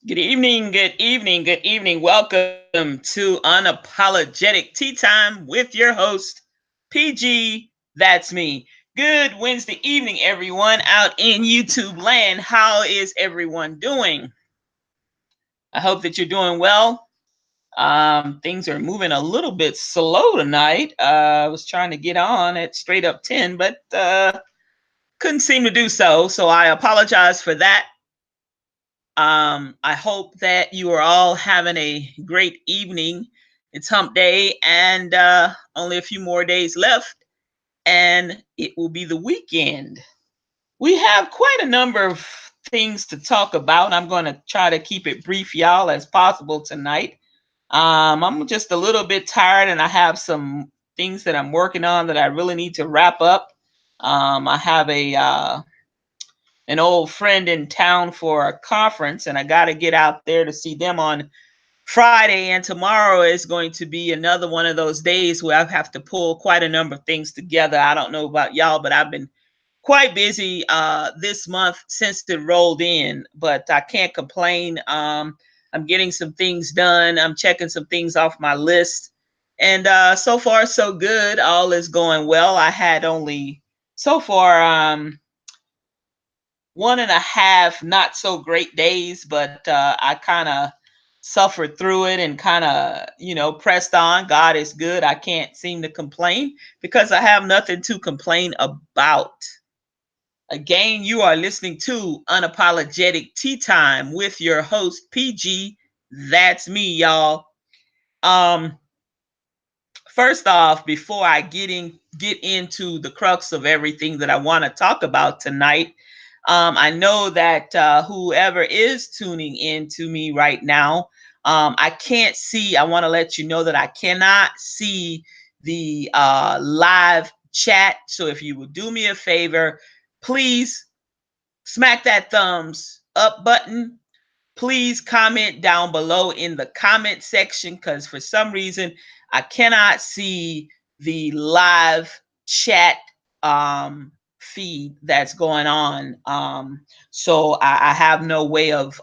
Good evening, good evening, good evening. Welcome to Unapologetic Tea Time with your host, PG. That's me. Good Wednesday evening, everyone out in YouTube land. How is everyone doing? I hope that you're doing well. Things are moving a little bit slow tonight. I was trying to get on at straight up 10, but couldn't seem to do so. So I apologize for that. I hope that you are all having a great evening. It's hump day and only a few more days left, and it will be the weekend. We have quite a number of things to talk about. I'm going to try to keep it brief, y'all, as possible tonight. I'm just a little bit tired, and I have some things that I'm working on that I really need to wrap up. I have an old friend in town for a conference, and I got to get out there to see them on Friday. And tomorrow is going to be another one of those days where I have to pull quite a number of things together. I don't know about y'all, but I've been quite busy this month since it rolled in, but I can't complain. I'm getting some things done. I'm checking some things off my list. And so far, so good. All is going well. I had only so far 1.5 not so great days, but I kind of suffered through it and kind of, pressed on. God is good. I can't seem to complain because I have nothing to complain about. Again, you are listening to Unapologetic Tea Time with your host, PG. That's me, y'all. Um, First off, before I get into the crux of everything that I want to talk about tonight, I know that whoever is tuning in to me right now, I can't see. I want to let you know that I cannot see the live chat. So if you would do me a favor, please smack that thumbs up button. Please comment down below in the comment section because for some reason I cannot see the live chat feed that's going on. So I have no way of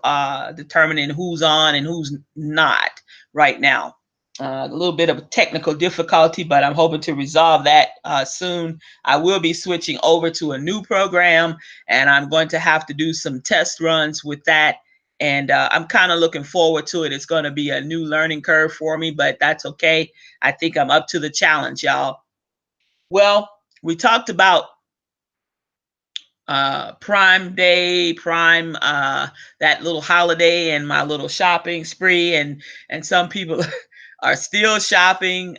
determining who's on and who's not right now. A little bit of technical difficulty, but I'm hoping to resolve that soon. I will be switching over to a new program, and I'm going to have to do some test runs with that. And I'm kind of looking forward to it. It's going to be a new learning curve for me, but that's okay. I think I'm up to the challenge, y'all. Well, we talked about Prime Day, Prime, that little holiday, and my little shopping spree, and some people are still shopping.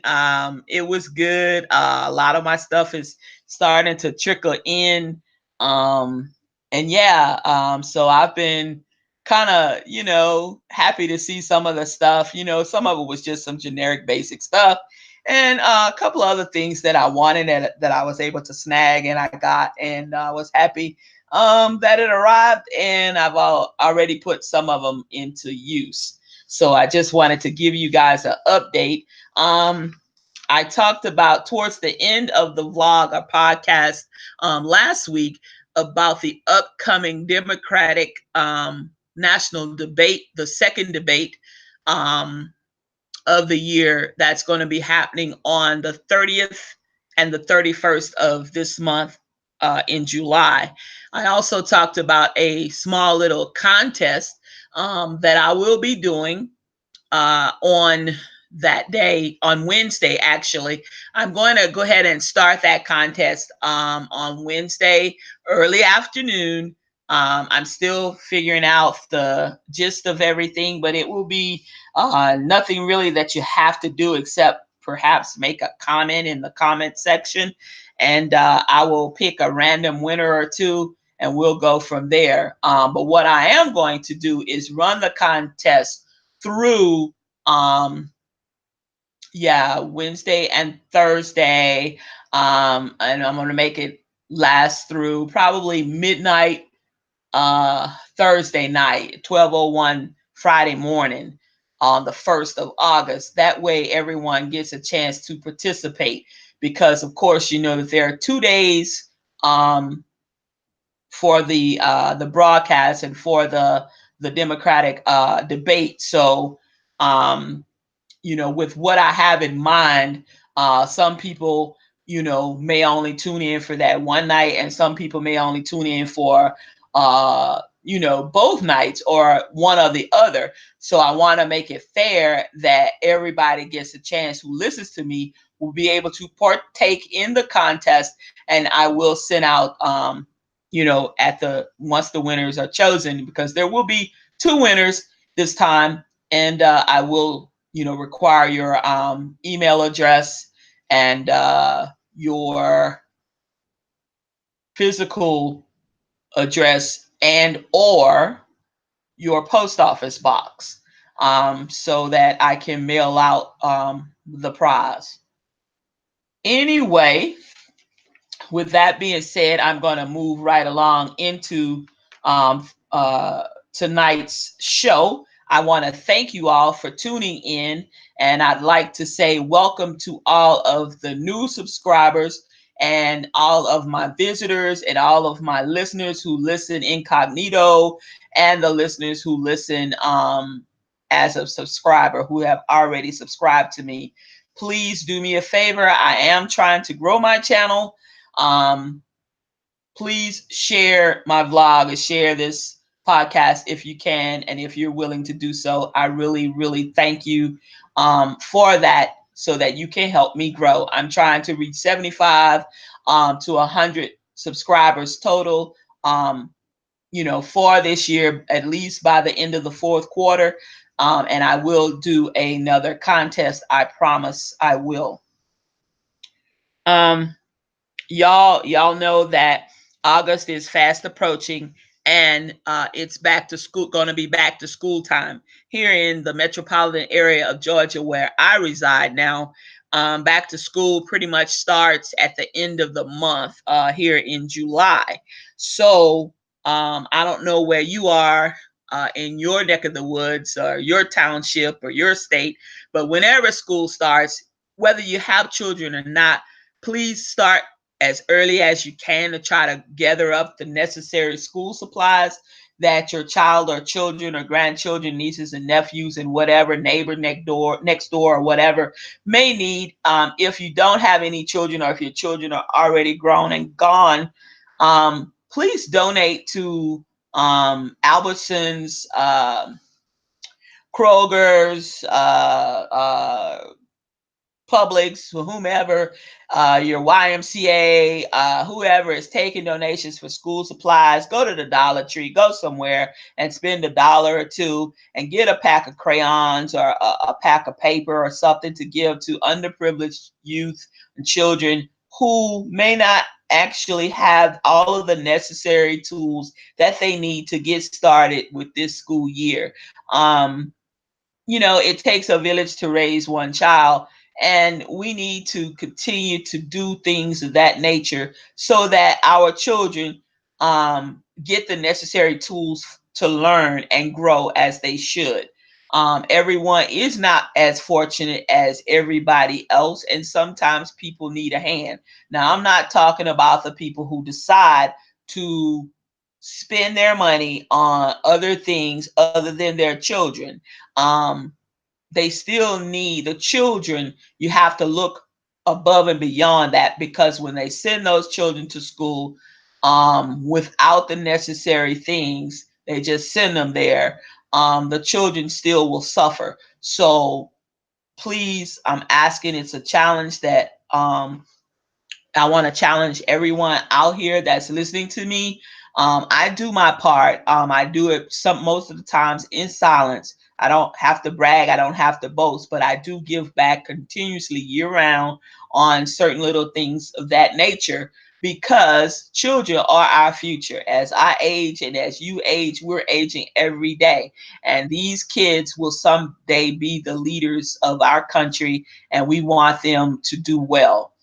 It was good. A lot of my stuff is starting to trickle in, um, and yeah, so I've been kind of, happy to see some of the stuff. Some of it was just some generic basic stuff, and a couple of other things that I wanted that I was able to snag and I got, and I was happy that it arrived, and I've already put some of them into use. So I just wanted to give you guys an update. I talked about towards the end of the vlog or podcast last week about the upcoming Democratic national debate, the second debate um, of the year that's going to be happening on the 30th and the 31st of this month in July. I also talked about a small little contest that I will be doing on that day, on Wednesday, actually. I'm going to go ahead and start that contest on Wednesday, early afternoon. I'm still figuring out the gist of everything, but it will be nothing really that you have to do except perhaps make a comment in the comment section. And I will pick a random winner or two and we'll go from there. But what I am going to do is run the contest through Wednesday and Thursday, and I'm going to make it last through probably midnight Thursday night, 12:01 Friday morning on the 1st of August. That way everyone gets a chance to participate because of course you know that there are 2 days for the broadcast and for the Democratic debate. So, with what I have in mind, some people, may only tune in for that one night, and some people may only tune in for, both nights or one or the other. So I want to make it fair that everybody gets a chance who listens to me will be able to partake in the contest, and I will send out, at the once the winners are chosen, because there will be two winners this time, and I will require your email address and your physical address and or your post office box, so that I can mail out the prize. Anyway, with that being said, I'm going to move right along into um, uh, tonight's show. I want to thank you all for tuning in, and I'd like to say welcome to all of the new subscribers and all of my visitors and all of my listeners who listen incognito, and the listeners who listen as a subscriber who have already subscribed to me. Please do me a favor. I am trying to grow my channel. um, please share my vlog and share this podcast if you can, and if you're willing to do so. I really, really thank you for that, so that you can help me grow. I'm trying to reach 75 to 100 subscribers total, for this year, at least by the end of the fourth quarter. And I will do another contest. I promise I will. Um, y'all know that August is fast approaching, and it's back to school, going to be back to school time here in the metropolitan area of Georgia where I reside now. Back to school pretty much starts at the end of the month here in July. So I don't know where you are in your neck of the woods or your township or your state, but whenever school starts, whether you have children or not, please start as early as you can to try to gather up the necessary school supplies that your child or children or grandchildren, nieces and nephews, and whatever neighbor next door or whatever may need. If you don't have any children, or if your children are already grown and gone, please donate to Albertsons, Kroger's, Publix, whomever, your YMCA, whoever is taking donations for school supplies. Go to the Dollar Tree, go somewhere and spend $1 or $2 and get a pack of crayons or a pack of paper or something to give to underprivileged youth and children who may not actually have all of the necessary tools that they need to get started with this school year. It takes a village to raise one child, and we need to continue to do things of that nature so that our children get the necessary tools to learn and grow as they should. Everyone is not as fortunate as everybody else, and sometimes people need a hand. Now, I'm not talking about the people who decide to spend their money on other things other than their children. um, they still need the children. You have to look above and beyond that, because when they send those children to school without the necessary things, they just send them there. The children still will suffer. So please, I'm asking. It's a challenge that I want to challenge everyone out here that's listening to me. I do my part. I do it most of the times in silence. I don't have to brag. I don't have to boast, but I do give back continuously year round on certain little things of that nature, because children are our future. As I age and as you age, we're aging every day. And these kids will someday be the leaders of our country, and we want them to do well.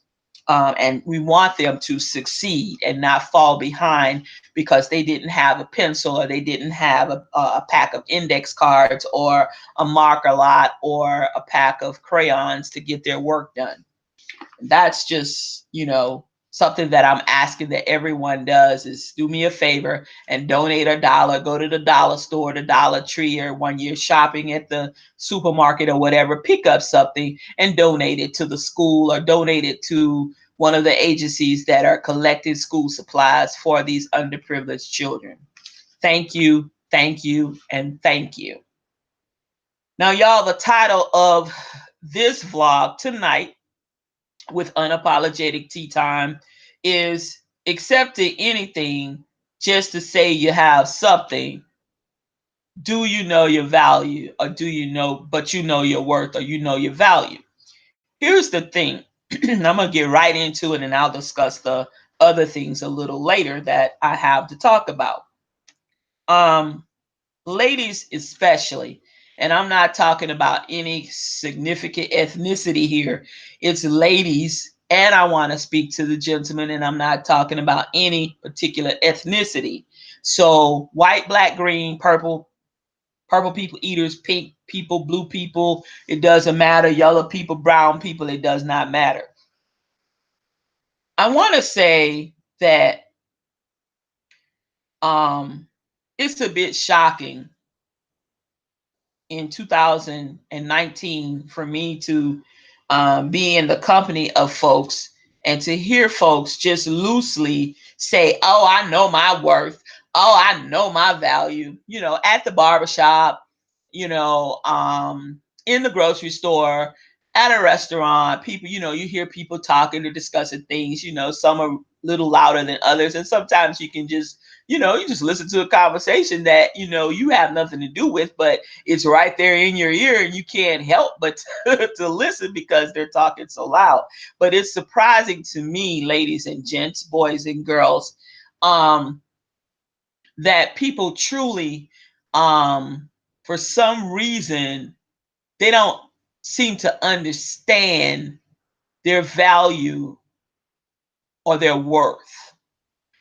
And we want them to succeed and not fall behind because they didn't have a pencil, or they didn't have a pack of index cards, or a marker lot, or a pack of crayons to get their work done. That's just, something that I'm asking that everyone does is do me a favor and donate $1. Go to the dollar store, the Dollar Tree, or when you're shopping at the supermarket or whatever, pick up something and donate it to the school or donate it to one of the agencies that are collecting school supplies for these underprivileged children. Thank you, and thank you. Now, y'all, the title of this vlog tonight with Unapologetic Tea Time is accepting anything just to say you have something. Do you know your value, or do you know, but you know your worth, or you know your value? Here's the thing. I'm going to get right into it, and I'll discuss the other things a little later that I have to talk about. Ladies especially, and I'm not talking about any significant ethnicity here. It's ladies, and I want to speak to the gentlemen, and I'm not talking about any particular ethnicity. So white, black, green, purple, purple people eaters, pink people, blue people, it doesn't matter. Yellow people, brown people, it does not matter. I want to say that it's a bit shocking in 2019 for me to be in the company of folks and to hear folks just loosely say, oh, I know my worth. Oh, I know my value, you know, at the barbershop, you know, in the grocery store, at a restaurant. People, you know, you hear people talking or discussing things, you know, some are a little louder than others. And sometimes you can just, you know, you just listen to a conversation that, you know, you have nothing to do with, but it's right there in your ear and you can't help but to listen because they're talking so loud. But it's surprising to me, ladies and gents, boys and girls, that people truly, for some reason, they don't seem to understand their value or their worth.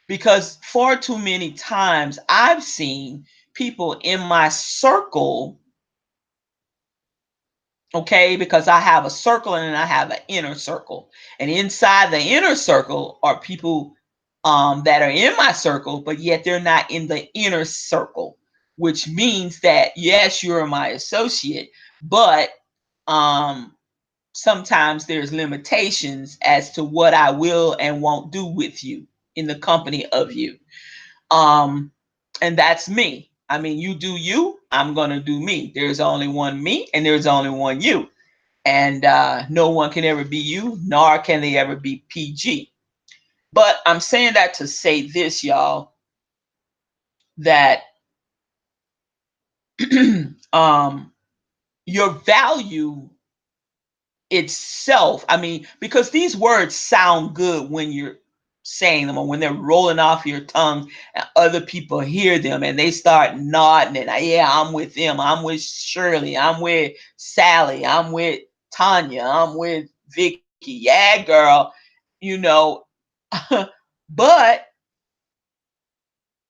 Because far too many times I've seen people in my circle, okay, because I have a circle and I have an inner circle. And inside the inner circle are people that are in my circle, but yet they're not in the inner circle, which means that, yes, you're my associate, but sometimes there's limitations as to what I will and won't do with you in the company of you. And that's me. I mean, you do you, I'm going to do me. There's only one me and there's only one you. And no one can ever be you, nor can they ever be PG. But I'm saying that to say this, y'all, that your value itself, I mean, because these words sound good when you're saying them or when they're rolling off your tongue and other people hear them and they start nodding and, yeah, I'm with them, I'm with Shirley, I'm with Sally, I'm with Tanya, I'm with Vicky, yeah, girl, you know. But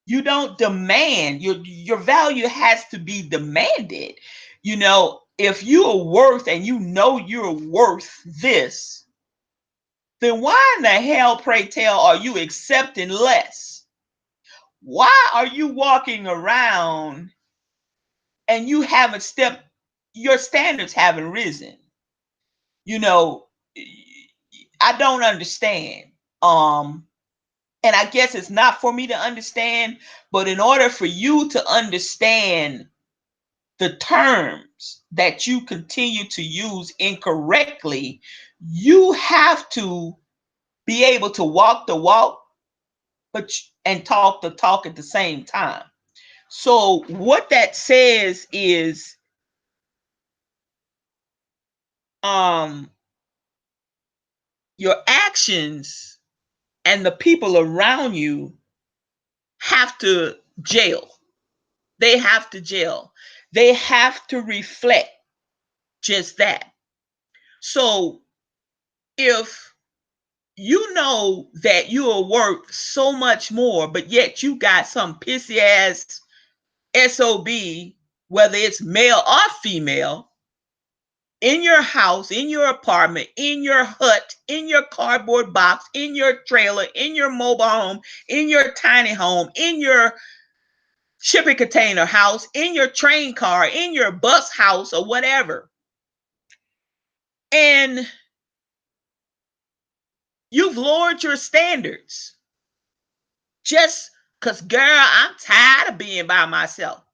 you don't demand. Your value has to be demanded. You know, if you are worth and you know you're worth this, then why in the hell, pray tell, are you accepting less? Why are you walking around and you haven't stepped, your standards haven't risen? You know, I don't understand. And I guess it's not for me to understand, but in order for you to understand the terms that you continue to use incorrectly, you have to be able to walk the walk but and talk the talk at the same time. So what that says is um your actions and the people around you have to jail. They have to jail. They have to reflect just that. So if you know that you are worth so much more, but yet you got some pissy ass SOB, whether it's male or female, in your house, in your apartment, in your hut, in your cardboard box, in your trailer, in your mobile home, in your tiny home, in your shipping container house, in your train car, in your bus house, or whatever. And you've lowered your standards just because, girl, I'm tired of being by myself.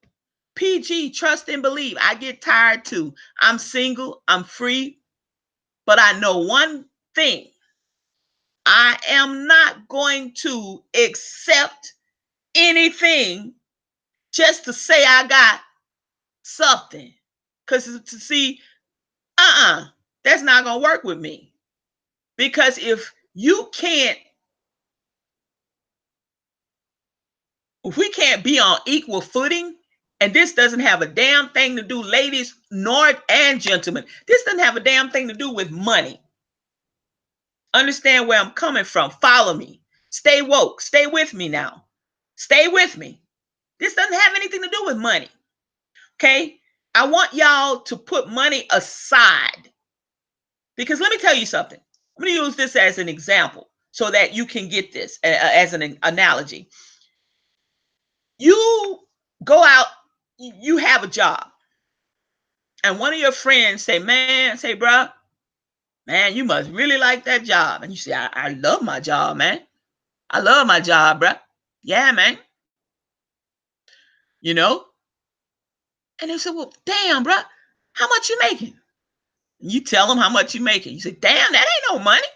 PG, trust and believe. I get tired too. I'm single, I'm free, but I know one thing. I am not going to accept anything just to say I got something. Because to see, that's not going to work with me. Because if we can't be on equal footing, and this doesn't have a damn thing to do, ladies nor and gentlemen, this doesn't have a damn thing to do with money. Understand where I'm coming from. Follow me. Stay woke. Stay with me now. Stay with me. This doesn't have anything to do with money. Okay? I want y'all to put money aside. Because let me tell you something. I'm going to use this as an example so that you can get this as an analogy. You go out, you have a job, and one of your friends say, bro, man, you must really like that job. And you say, I love my job, man. I love my job, bro. Yeah, man. You know? And they said, well, damn, bro, how much you making? And you tell them how much you making. You say, damn, that ain't no money.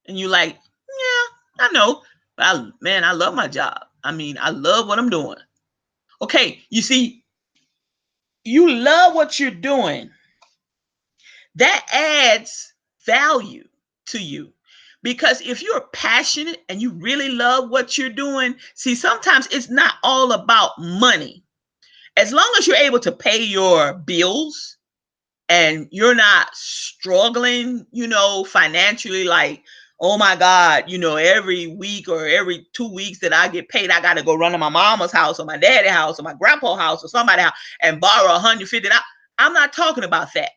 And you like, yeah, I know. But man, I love my job. I mean, I love what I'm doing. Okay, you see, you love what you're doing. That adds value to you. Because if you're passionate and you really love what you're doing, see, sometimes it's not all about money. As long as you're able to pay your bills and you're not struggling, financially, like, oh my God, every week or every 2 weeks that I get paid, I got to go run to my mama's house or my daddy's house or my grandpa's house or somebody's house and borrow $150. I'm not talking about that.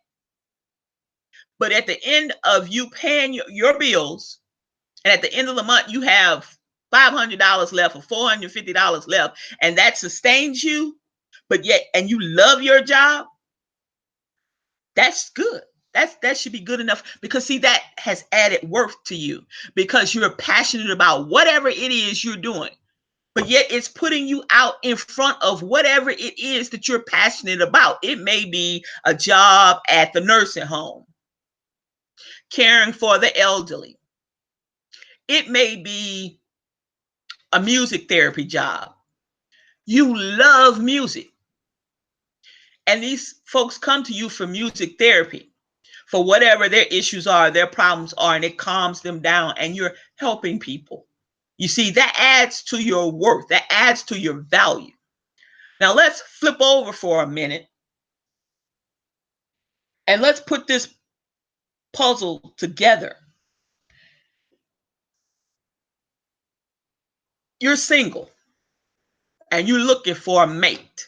But at the end of you paying your bills, and at the end of the month, you have $500 left or $450 left, and that sustains you, and you love your job, that's good. That should be good enough, because see, that has added worth to you because you're passionate about whatever it is you're doing, but yet it's putting you out in front of whatever it is that you're passionate about. It may be a job at the nursing home, caring for the elderly. It may be a music therapy job. You love music. And these folks come to you for music therapy, for whatever their issues are, their problems are, and it calms them down, and you're helping people. You see, that adds to your worth. That adds to your value. Now let's flip over for a minute and let's put this puzzle together. You're single and you're looking for a mate,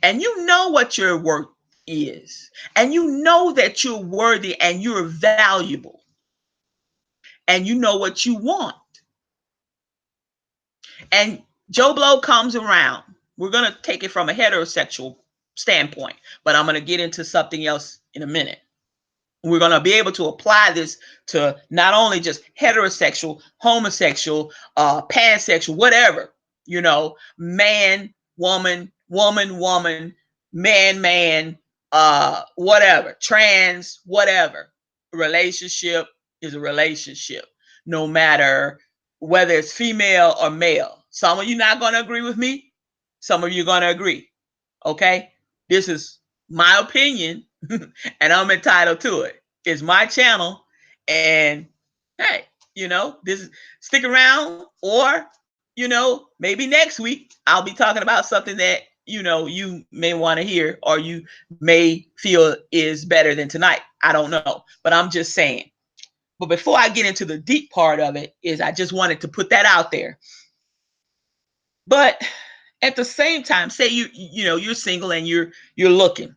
and you know what your worth is, and you know that you're worthy and you're valuable, and you know what you want. And Joe Blow comes around. We're going to take it from a heterosexual standpoint, but I'm going to get into something else in a minute. We're going to be able to apply this to not only just heterosexual, homosexual, pansexual, whatever, man, woman, woman, woman, man, man, whatever, trans, whatever. A relationship is a relationship, no matter whether it's female or male. Some of you not going to agree with me. Some of you are going to agree. Okay? This is my opinion and I'm entitled to it. It's my channel. And hey, this stick around, or, maybe next week I'll be talking about something that, you may want to hear, or you may feel is better than tonight. I don't know, but I'm just saying. But before I get into the deep part of it, I just wanted to put that out there. But at the same time, say you're single and you're looking.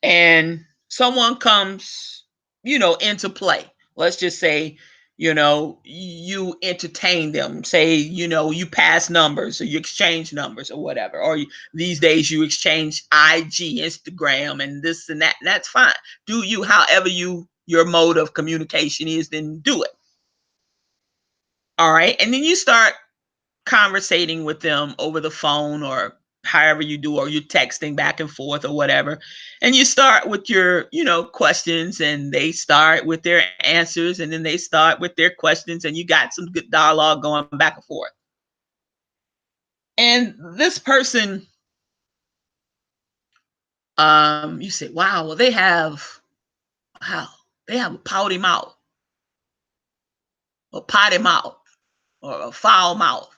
and someone comes, into play. Let's just say, you entertain them. Say, you pass numbers or you exchange numbers or whatever. Or these days you exchange IG, Instagram, and this and that. And that's fine. Do you, however your mode of communication is, then do it. All right. And then you start conversating with them over the phone or however you do, or you're texting back and forth or whatever. And you start with your, questions, and they start with their answers, and then they start with their questions, and you got some good dialogue going back and forth. And this person, you say, wow, well, wow, they have a pouty mouth, a potty mouth, or a foul mouth.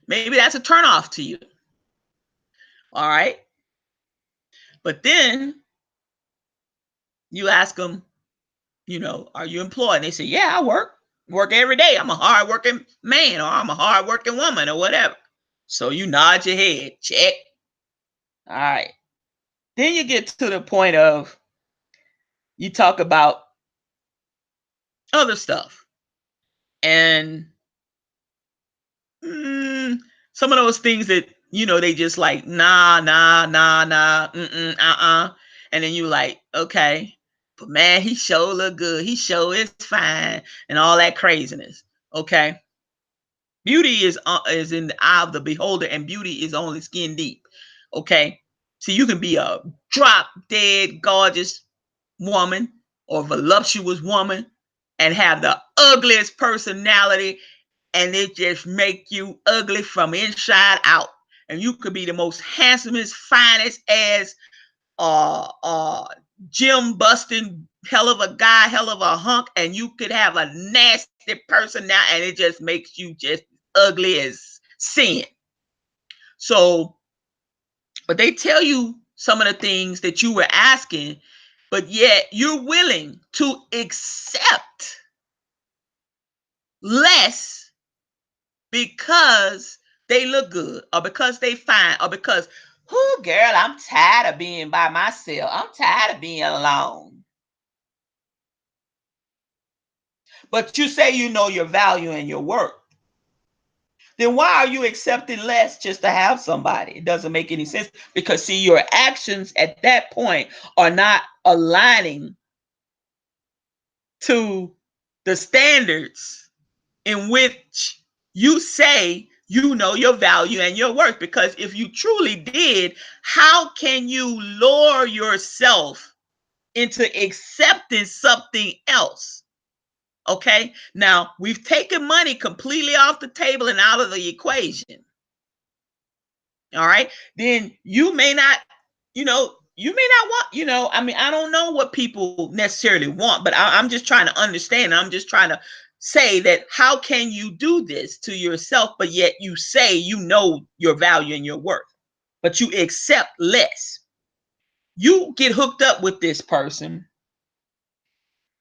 Maybe that's a turnoff to you. All right. But then you ask them, are you employed? And they say, yeah, I work every day. I'm a hardworking man, or I'm a hardworking woman, or whatever. So you nod your head, check. All right. Then you get to the point of you talk about other stuff. And some of those things that, they just like, nah, nah, nah, nah, and then you like, okay, but man, he sure look good. He sure is fine, and all that craziness. Okay. Beauty is in the eye of the beholder, and beauty is only skin deep. Okay. So you can be a drop dead gorgeous woman or voluptuous woman and have the ugliest personality, and it just make you ugly from inside out. And you could be the most handsomest, finest as gym busting hell of a guy, hell of a hunk, and you could have a nasty person now, and it just makes you just ugly as sin. So, but they tell you some of the things that you were asking, but yet you're willing to accept less because they look good, or because they fine, or because, oh girl, I'm tired of being by myself. I'm tired of being alone. But you say you know your value and your worth. Then why are you accepting less just to have somebody? It doesn't make any sense, because see, your actions at that point are not aligning to the standards in which you say you know your value and your worth. Because if you truly did, how can you lower yourself into accepting something else? Okay. Now we've taken money completely off the table and out of the equation. All right. Then you may not want, I mean, I don't know what people necessarily want, but I'm just trying to understand. I'm just trying to say that how can you do this to yourself, but yet you say you know your value and your worth, but you accept less. You get hooked up with this person,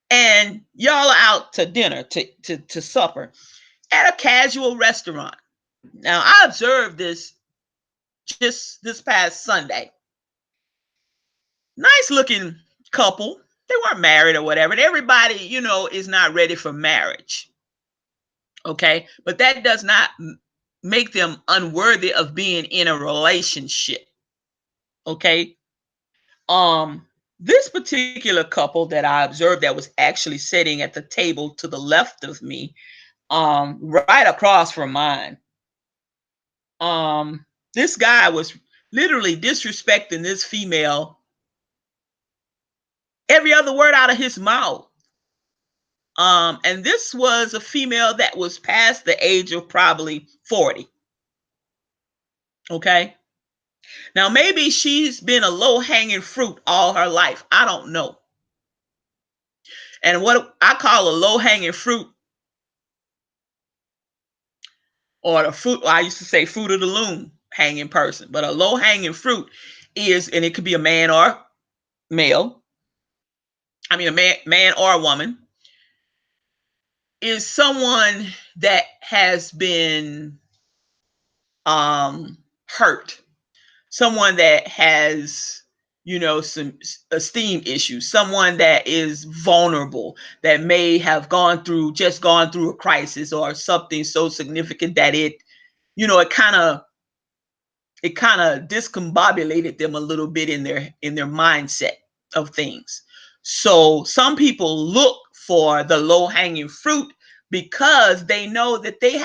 and y'all are out to dinner, to supper at a casual restaurant. Now, I observed this just this past Sunday. Nice looking couple. They weren't married or whatever. And everybody, is not ready for marriage. Okay. But that does not make them unworthy of being in a relationship. Okay. This particular couple that I observed, that was actually sitting at the table to the left of me, right across from mine. This guy was literally disrespecting this female every other word out of his mouth. And this was a female that was past the age of probably 40. Okay. Now, maybe she's been a low hanging fruit all her life. I don't know. And what I call a low hanging fruit, or the fruit, I used to say fruit of the loom hanging person, but a low hanging fruit is, and it could be a man or male, I mean, a man or a woman, is someone that has been hurt, someone that has, some esteem issues, someone that is vulnerable, that may have gone through a crisis or something so significant that it kind of discombobulated them a little bit in their mindset of things. So some people look for the low hanging fruit because they know that they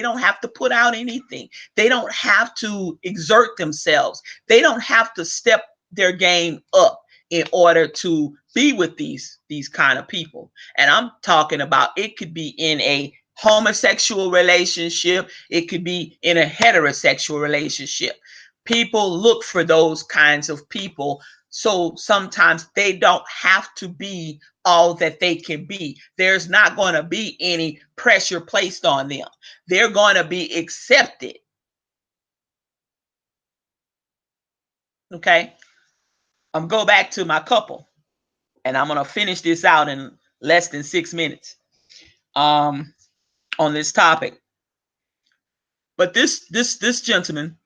don't have to put out anything. They don't have to exert themselves. They don't have to step their game up in order to be with these kind of people. And I'm talking about, it could be in a homosexual relationship, it could be in a heterosexual relationship. People look for those kinds of people, so sometimes they don't have to be all that they can be. There's not going to be any pressure placed on them. They're going to be accepted. Okay, I'm go back to my couple, and I'm going to finish this out in less than 6 minutes on this topic. But this gentleman,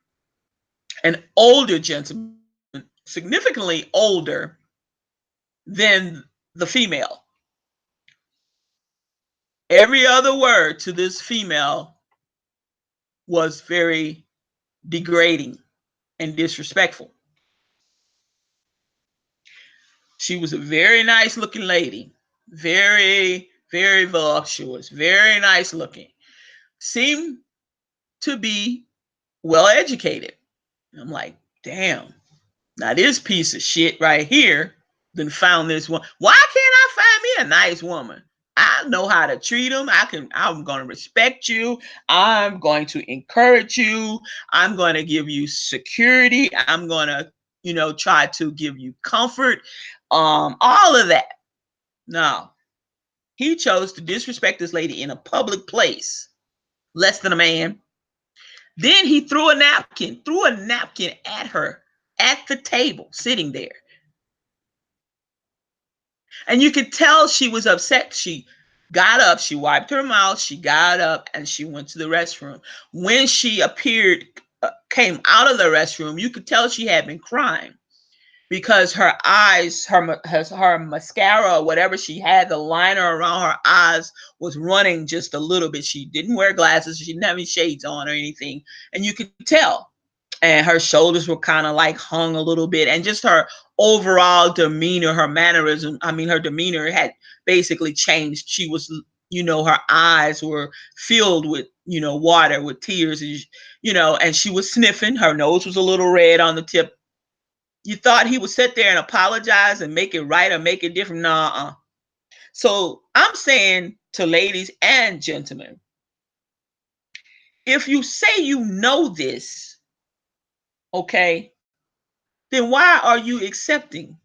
an older gentleman, significantly older than the female. Every other word to this female was very degrading and disrespectful. She was a very nice looking lady, very, very voluptuous, very nice looking, seemed to be well educated. I'm like, damn, now this piece of shit right here then found this one. Why can't I find me a nice woman? I know how to treat them. I'm going to respect you. I'm going to encourage you. I'm going to give you security. I'm going to, try to give you comfort. All of that. No, he chose to disrespect this lady in a public place, less than a man. Then he threw a napkin at her at the table, sitting there. And you could tell she was upset. She got up, she wiped her mouth, she got up, and she went to the restroom. When she came out of the restroom, you could tell she had been crying because her eyes, her mascara, whatever she had, the liner around her eyes was running just a little bit. She didn't wear glasses. She didn't have any shades on or anything. And you could tell. And her shoulders were kind of like hung a little bit. And just her overall demeanor, her mannerism, her demeanor had basically changed. She was, her eyes were filled with, water, with tears, and she was sniffing. Her nose was a little red on the tip. You thought he would sit there and apologize and make it right or make it different? Nah. So I'm saying to ladies and gentlemen, if you say you know this, okay, then why are you accepting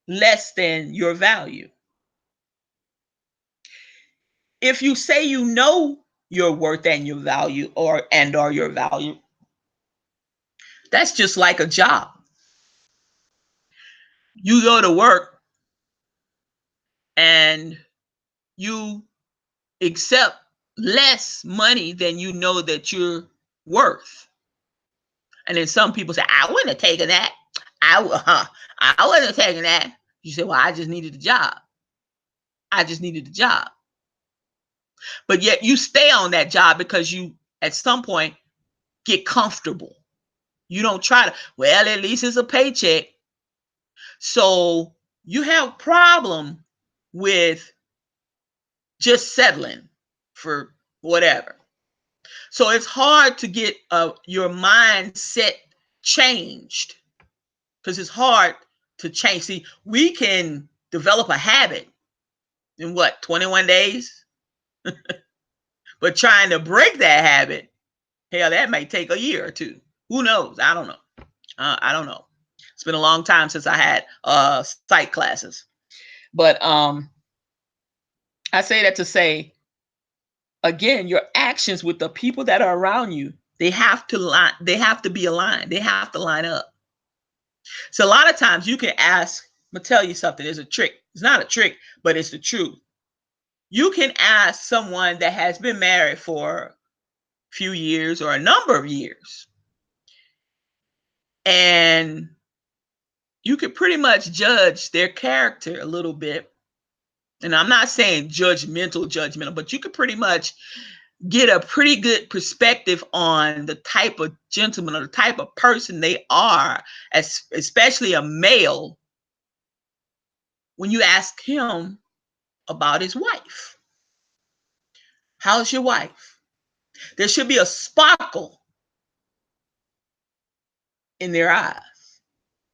less than your value? If you say you know your worth and your value or your value, that's just like a job. You go to work and you accept less money than you know that you're worth. And then some people say, I wouldn't have taken that. I wouldn't have taken that. You say, well, I just needed a job. I just needed a job. But yet you stay on that job because you, at some point, get comfortable. You don't try to, well, at least it's a paycheck. So you have problem with just settling for whatever. So it's hard to get your mindset changed because it's hard to change. See, we can develop a habit in 21 days? But trying to break that habit, hell, that may take a year or two. Who knows? I don't know. I don't know. It's been a long time since I had psych classes. But I say that to say, again, your actions with the people that are around you, they have to be aligned. They have to line up. So a lot of times you can ask, I'm gonna tell you something, there's a trick. It's not a trick, but it's the truth. You can ask someone that has been married for a few years or a number of years, and you could pretty much judge their character a little bit. And I'm not saying judgmental, but you could pretty much get a pretty good perspective on the type of gentleman or the type of person they are, especially a male, when you ask him about his wife. How's your wife? There should be a sparkle in their eyes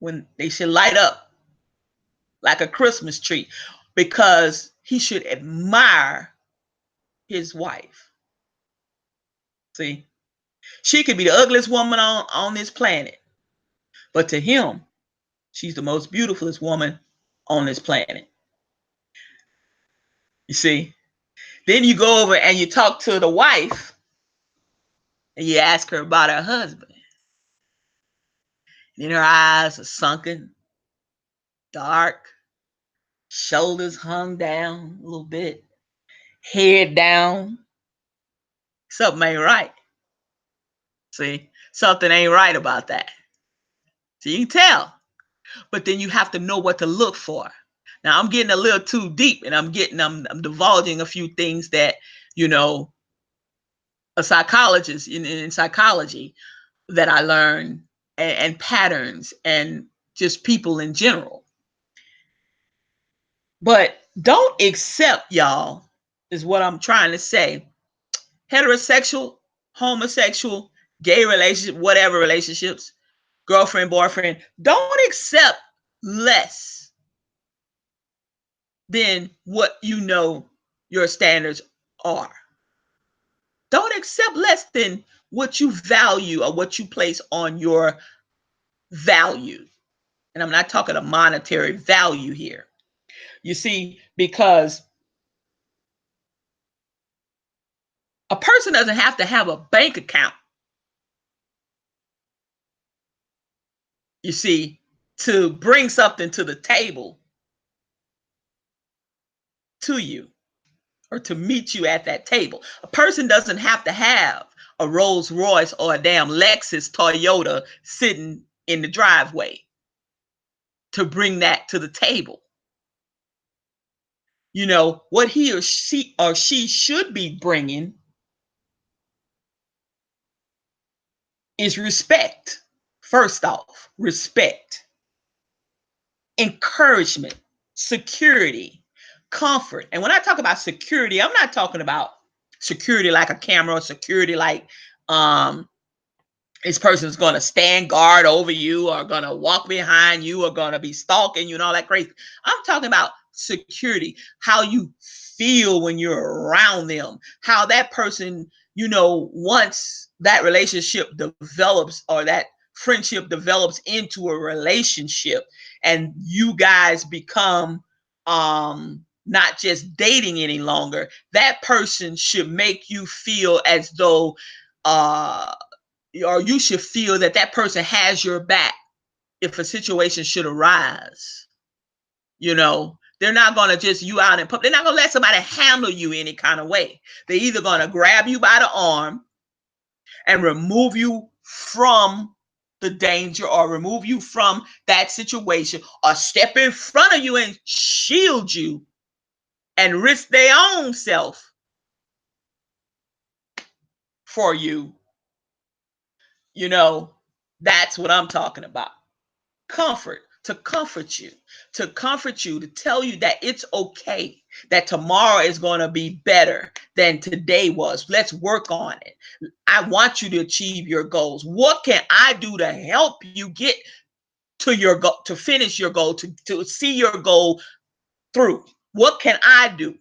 when they should light up like a Christmas tree, because he should admire his wife. See, she could be the ugliest woman on this planet, but to him, she's the most beautifulest woman on this planet. You see, then you go over and you talk to the wife and you ask her about her husband. And her eyes are sunken, dark, shoulders hung down a little bit, head down. Something ain't right. See, something ain't right about that. So you can tell, but then you have to know what to look for. Now I'm getting a little too deep, and I'm divulging a few things that, you know, a psychologist in psychology that I learned, and patterns, and just people in general. But don't accept, y'all, is what I'm trying to say. Heterosexual, homosexual, gay relationship, whatever relationships, girlfriend, boyfriend, don't accept less than what you know your standards are. Don't accept less than what you value or what you place on your value. And I'm not talking a monetary value here. You see, because a person doesn't have to have a bank account, you see, to bring something to the table to you, or to meet you at that table. A person doesn't have to have a Rolls Royce or a damn Lexus Toyota sitting in the driveway to bring that to the table. You know, what he or she should be bringing is respect. First off, respect, encouragement, security, comfort. And when I talk about security, I'm not talking about security like a camera, or security like this person's going to stand guard over you, or going to walk behind you, or going to be stalking you and all that crazy. I'm talking about security, how you feel when you're around them, how that person, you know, once that relationship develops, or that friendship develops into a relationship, and you guys become not just dating any longer, that person should make you feel as though or you should feel that that person has your back if a situation should arise. You know, they're not going to just you out in public. They're not going to let somebody handle you any kind of way. They're either going to grab you by the arm and remove you from the danger, or remove you from that situation, or step in front of you and shield you and risk their own self for you. You know, that's what I'm talking about. Comfort, to comfort you, to tell you that it's okay, that tomorrow is going to be better than today was. Let's work on it. I want you to achieve your goals. What can I do to help you get to your goal, to finish your goal, to see your goal through? What can I do?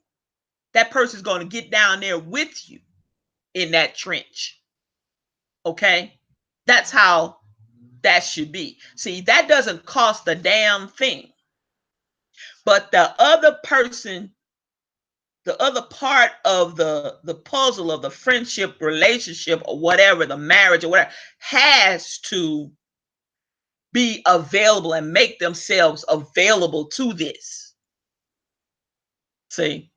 That person's going to get down there with you in that trench. Okay? That's how that should be. See, that doesn't cost a damn thing. But the other person, the other part of the puzzle of the friendship, relationship, or whatever, the marriage or whatever, has to be available and make themselves available to this. See?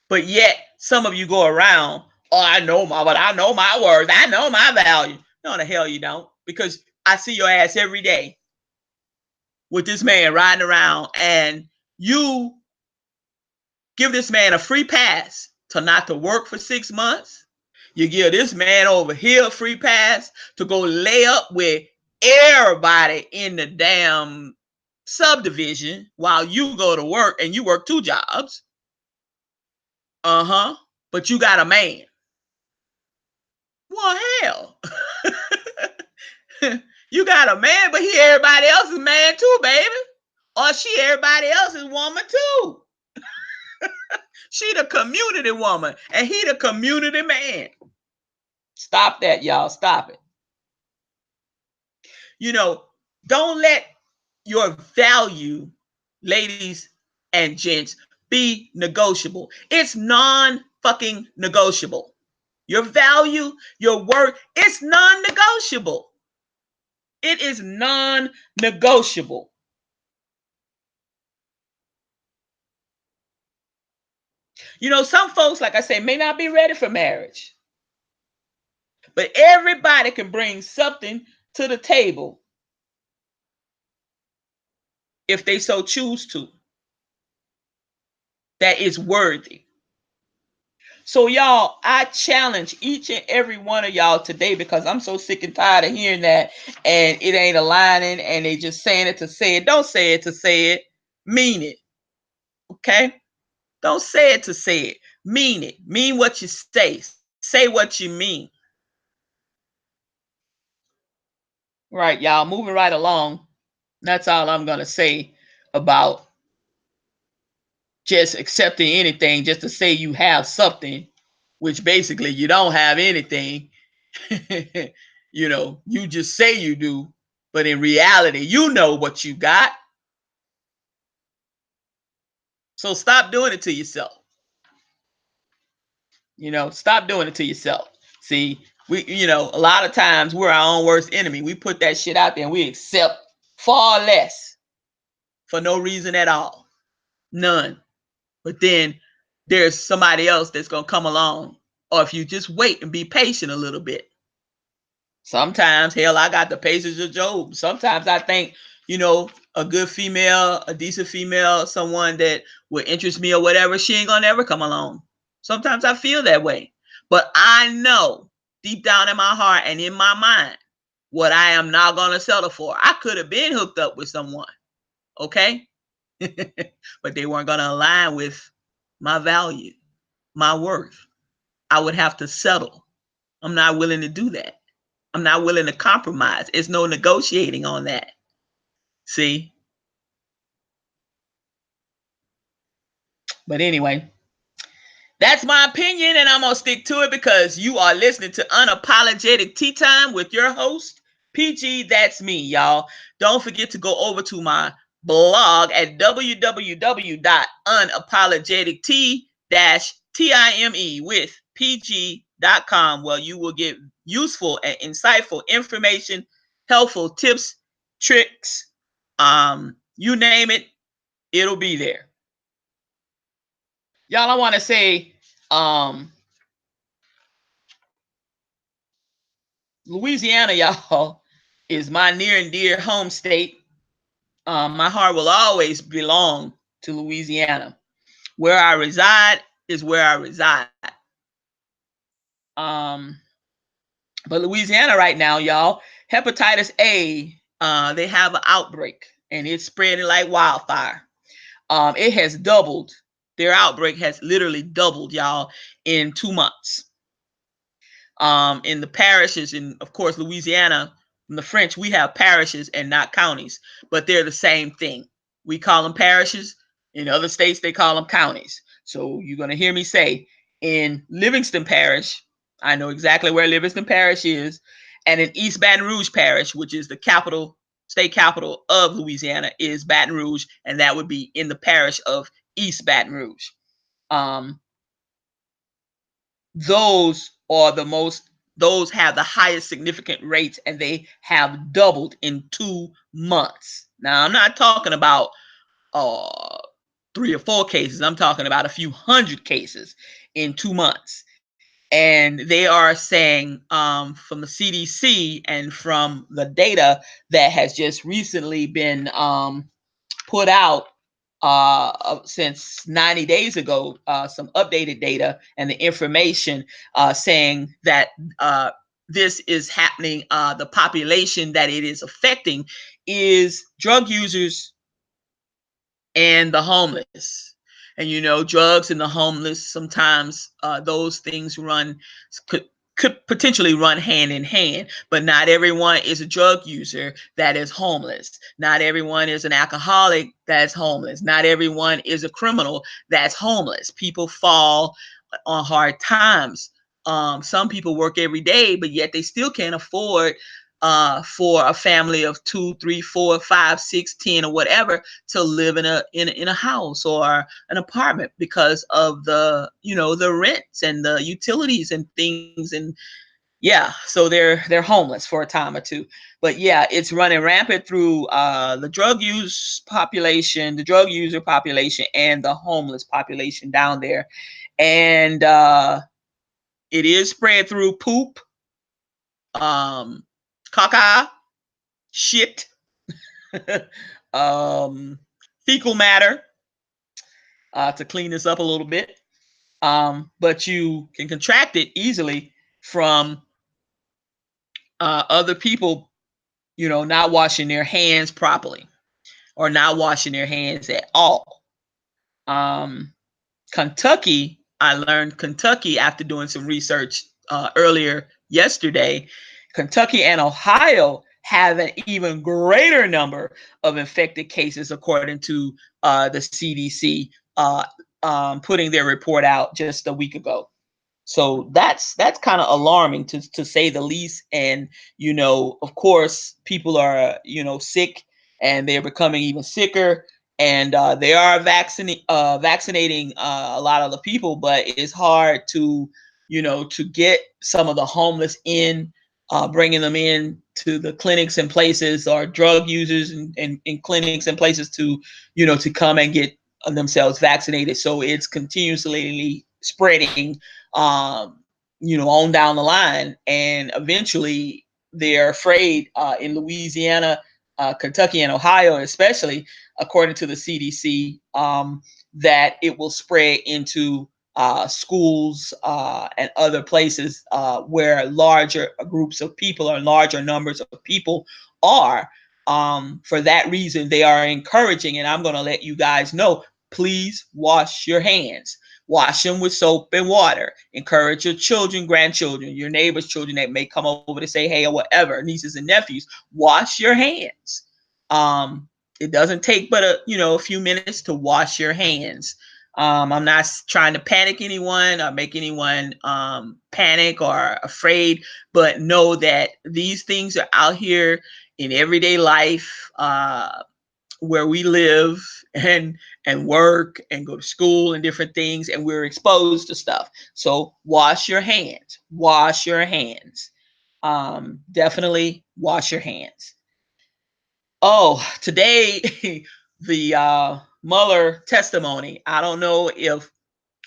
But yet some of you go around, oh, I know my words, I know my value. No, the hell you don't, because I see your ass every day. with this man riding around, and you give this man a free pass to not to work for 6 months. You give this man over here a free pass to go lay up with everybody in the damn subdivision while you go to work and you work 2 jobs. Uh-huh. But you got a man. Well, hell. You got a man, but he everybody else's man too, baby. Or she everybody else's woman too. She the community woman and he the community man. Stop that, y'all. Stop it. You know, don't let your value, ladies and gents, be negotiable. It's non-fucking negotiable. Your value, your worth, it's non-negotiable. It is non-negotiable. You know, some folks, like I say, may not be ready for marriage. But everybody can bring something to the table if they so choose to, that is worthy. So, y'all, I challenge each and every one of y'all today, because I'm so sick and tired of hearing that and it ain't aligning and they just saying it to say it. Don't say it to say it. Mean it. Okay? Don't say it to say it. Mean it. Mean what you say. Say what you mean. Right, y'all. Moving right along. That's all I'm going to say about just accepting anything just to say you have something, which basically you don't have anything. You know, you just say you do, but in reality, you know what you got. So stop doing it to yourself. You know, stop doing it to yourself. See, a lot of times we're our own worst enemy. We put that shit out there and we accept far less for no reason at all. None. But then there's somebody else that's going to come along. Or if you just wait and be patient a little bit. Sometimes, hell, I got the patience of Job. Sometimes I think, a good female, a decent female, someone that would interest me or whatever, she ain't going to ever come along. Sometimes I feel that way. But I know deep down in my heart and in my mind what I am not going to settle for. I could have been hooked up with someone. Okay? But they weren't going to align with my value, my worth. I would have to settle. I'm not willing to do that. I'm not willing to compromise. It's no negotiating on that. See? But anyway, that's my opinion, and I'm going to stick to it because you are listening to Unapologetic Tea Time with your host, PG. That's me, y'all. Don't forget to go over to my blog at www.unapologetic-time with pg.com, where you will get useful and insightful information, helpful tips, tricks, you name it, it'll be there. Y'all, I want to say, Louisiana, y'all, is my near and dear home state. My heart will always belong to Louisiana. Where I reside is where I reside. But Louisiana right now, y'all, hepatitis A, they have an outbreak and it's spreading like wildfire. It has doubled. Their outbreak has literally doubled, y'all, in 2 months. In the parishes, in, of course, Louisiana, in the French, we have parishes and not counties, but they're the same thing. We call them parishes. In other states, they call them counties. So you're going to hear me say, in Livingston Parish, I know exactly where Livingston Parish is, and in East Baton Rouge Parish, which is the capital, state capital of Louisiana, is Baton Rouge, and that would be in the parish of East Baton Rouge. Those are those have the highest significant rates, and they have doubled in 2 months. Now, I'm not talking about 3 or 4 cases. I'm talking about a few hundred cases in 2 months. And they are saying from the CDC and from the data that has just recently been put out since 90 days ago, some updated data and the information saying that this is happening. The population that it is affecting is drug users and the homeless. And drugs and the homeless, sometimes those things could could potentially run hand in hand, but not everyone is a drug user that is homeless. Not everyone is an alcoholic that's homeless. Not everyone is a criminal that's homeless. People fall on hard times. Some people work every day, but yet they still can't afford for a family of two, three, four, five, six, 10, or whatever to live in a house or an apartment because of the rents and the utilities and things. And yeah, so they're homeless for a time or two. But yeah, it's running rampant through the drug user population and the homeless population down there. And it is spread through poop, um caca, shit, um fecal matter, to clean this up a little bit. But you can contract it easily from other people, not washing their hands properly or not washing their hands at all. Um, Kentucky, I learned Kentucky after doing some research earlier yesterday. Kentucky and Ohio have an even greater number of infected cases, according to the CDC, putting their report out just a week ago. So that's kind of alarming to say the least. And of course, people are sick, and they're becoming even sicker. And they are vaccinating a lot of the people, but it's hard to get some of the homeless in, bringing them in to the clinics and places, or drug users and clinics and places to come and get themselves vaccinated. So it's continuously spreading, um, on down the line. And eventually they're afraid, in Louisiana, Kentucky, and Ohio, especially, according to the CDC, that it will spread into schools and other places where larger groups of people or larger numbers of people are. For that reason, they are encouraging, and I'm going to let you guys know, please wash your hands. Wash them with soap and water. Encourage your children, grandchildren, your neighbors' children that may come over to say hey or whatever, nieces and nephews. Wash your hands. It doesn't take but a few minutes to wash your hands. I'm not trying to panic anyone or make anyone panic or afraid, but know that these things are out here in everyday life, where we live and work and go to school and different things, and we're exposed to stuff. So wash your hands. Wash your hands. Definitely wash your hands. Oh, today the Mueller testimony. I don't know if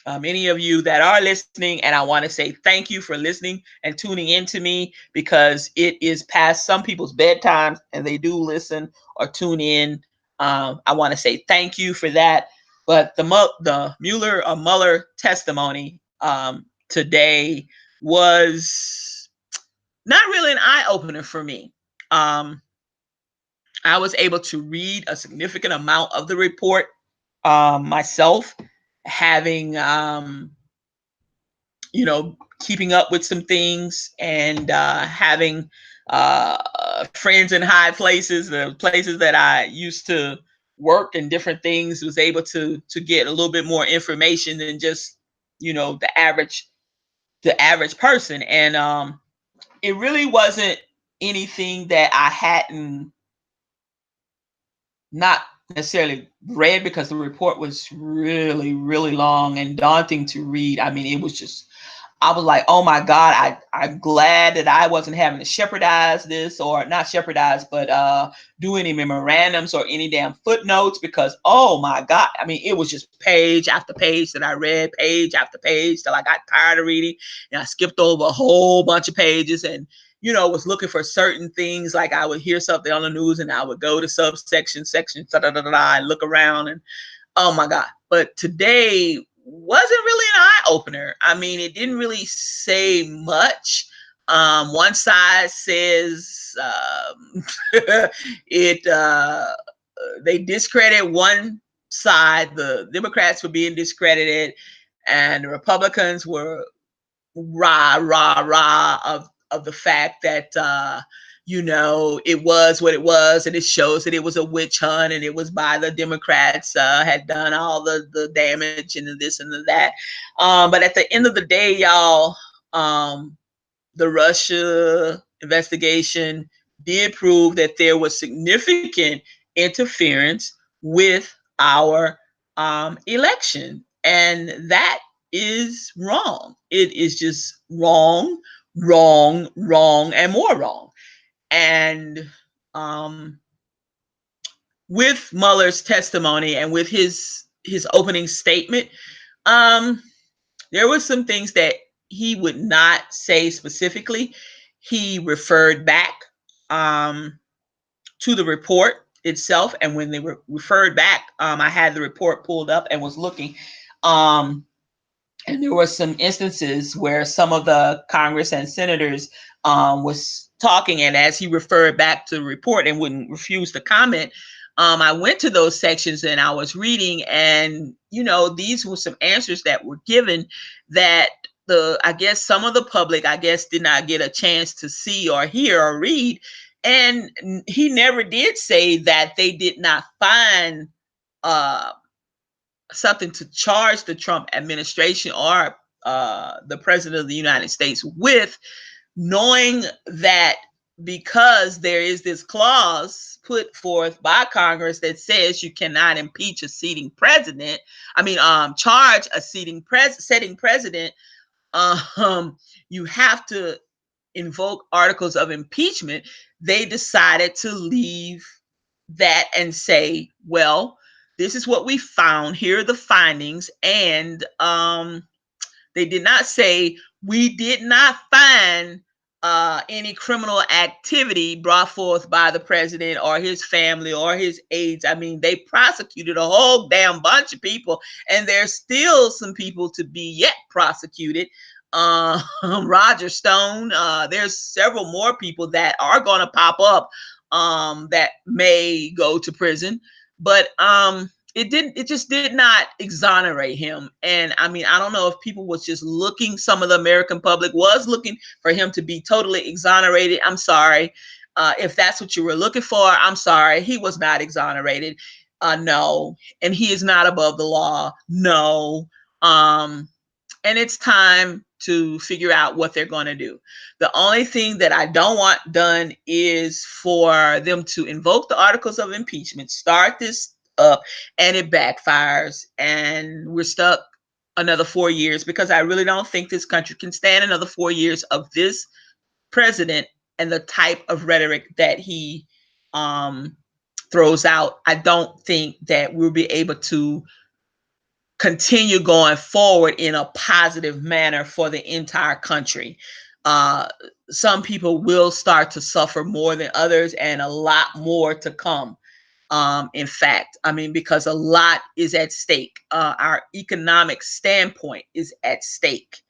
any of you that are listening, and I want to say thank you for listening and tuning in to me, because it is past some people's bedtimes and they do listen or tune in. I want to say thank you for that. But the Mueller testimony today was not really an eye opener for me. Um, I was able to read a significant amount of the report myself, having keeping up with some things, and having friends in high places, the places that I used to work and different things, was able to get a little bit more information than just the average person. And it really wasn't anything that I hadn't not necessarily read, because the report was really, really long and daunting to read. I mean, it was just I was like, oh my God, I'm glad that I wasn't having to shepherdize this, or not shepherdize, but do any memorandums or any damn footnotes, because oh my God, I mean, it was just page after page that I read, page after page, till I got tired of reading. And I skipped over a whole bunch of pages, and was looking for certain things. Like I would hear something on the news and I would go to subsection, section, da, da, da, da, da, and look around, and oh my God. But today wasn't really an eye opener. I mean, it didn't really say much. One side says it they discredit one side. The Democrats were being discredited, and the Republicans were rah rah rah of the fact that it was what it was, and it shows that it was a witch hunt, and it was by the Democrats, had done all the damage and the this and the that. But at the end of the day, y'all, the Russia investigation did prove that there was significant interference with our election, and that is wrong. It is just wrong, wrong, wrong, and more wrong. And um, with Mueller's testimony and with his opening statement, um, there were some things that he would not say specifically. He referred back to the report itself, and when they were referred back, I had the report pulled up and was looking. And there were some instances where some of the Congress and senators was talking, and as he referred back to the report and wouldn't refuse to comment, I went to those sections and I was reading, and these were some answers that were given that I guess some of the public, I guess, did not get a chance to see or hear or read. And he never did say that they did not find uh, something to charge the Trump administration or the president of the United States with, knowing that because there is this clause put forth by Congress that says you cannot impeach a sitting president. I mean, charge a sitting president. You have to invoke articles of impeachment. They decided to leave that and say, well, this is what we found. Here are the findings. And they did not say, we did not find any criminal activity brought forth by the president or his family or his aides. I mean, they prosecuted a whole damn bunch of people, and there's still some people to be yet prosecuted. Roger Stone, there's several more people that are going to pop up that may go to prison. But it just did not exonerate him. And I mean, I don't know if people was just looking, some of the American public was looking for him to be totally exonerated. I'm sorry. If that's what you were looking for, I'm sorry. He was not exonerated. No. And he is not above the law. No. And it's time to figure out what they're going to do. The only thing that I don't want done is for them to invoke the articles of impeachment, start this up, and it backfires, and we're stuck another 4 years, because I really don't think this country can stand another 4 years of this president and the type of rhetoric that he throws out. I don't think that we'll be able to continue going forward in a positive manner for the entire country. Uh, some people will start to suffer more than others, and a lot more to come. In fact, I mean, because a lot is at stake. Our economic standpoint is at stake.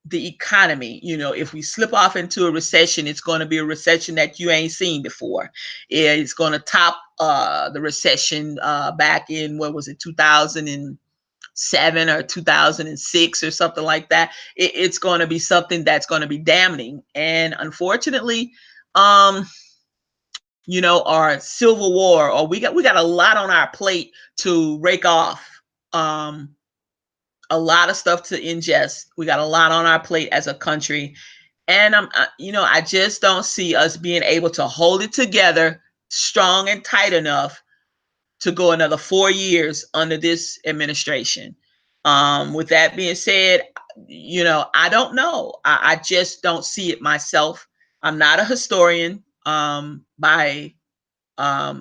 The economy, if we slip off into a recession, it's going to be a recession that you ain't seen before. It's going to top the recession back in, what was it, 2007 or 2006 or something like that. It's going to be something that's going to be damning. And unfortunately, our civil war, or we got a lot on our plate to rake off, a lot of stuff to ingest. We got a lot on our plate as a country, and I just don't see us being able to hold it together strong and tight enough to go another 4 years under this administration. With that being said, I don't know. I just don't see it myself. I'm not a historian by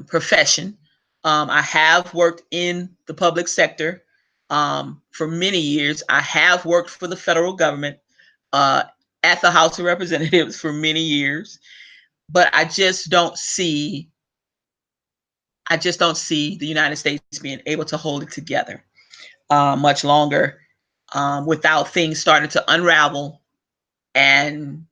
profession. I have worked in the public sector for many years. I have worked for the federal government uh, at the House of Representatives for many years, but I just don't see the United States being able to hold it together much longer without things starting to unravel and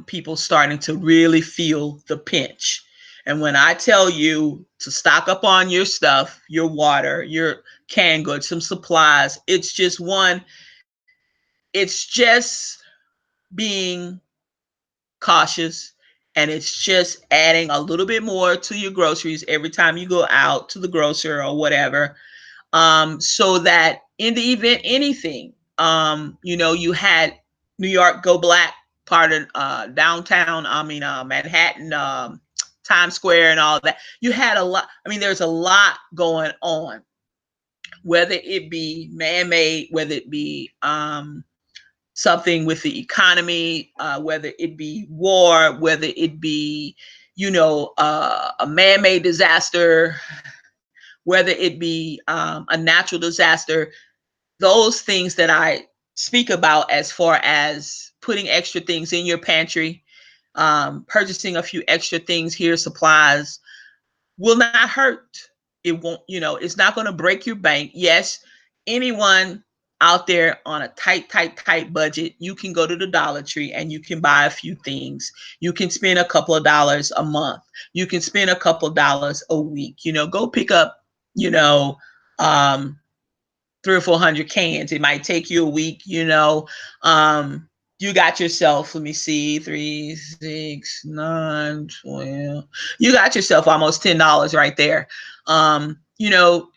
people starting to really feel the pinch. And when I tell you to stock up on your stuff, your water, your canned goods, some supplies, it's just being cautious, and it's just adding a little bit more to your groceries every time you go out to the grocer or whatever, so that in the event anything, you had New York go black, part of downtown, Manhattan, Times Square, and all that. You had a lot. I mean, there's a lot going on, whether it be man-made, whether it be something with the economy, whether it be war, whether it be, a man-made disaster, whether it be a natural disaster. Those things that I speak about, as far as putting extra things in your pantry, purchasing a few extra things here, supplies, will not hurt. It won't, it's not going to break your bank. Yes, anyone out there on a tight budget, you can go to the Dollar Tree and you can buy a few things. You can spend a couple of dollars a month. You can spend a couple of dollars a week. Go pick up, um, 300 or 400 cans. It might take you a week, you got yourself, let me see, 3, 6, 9, 12. You got yourself almost $10 right there.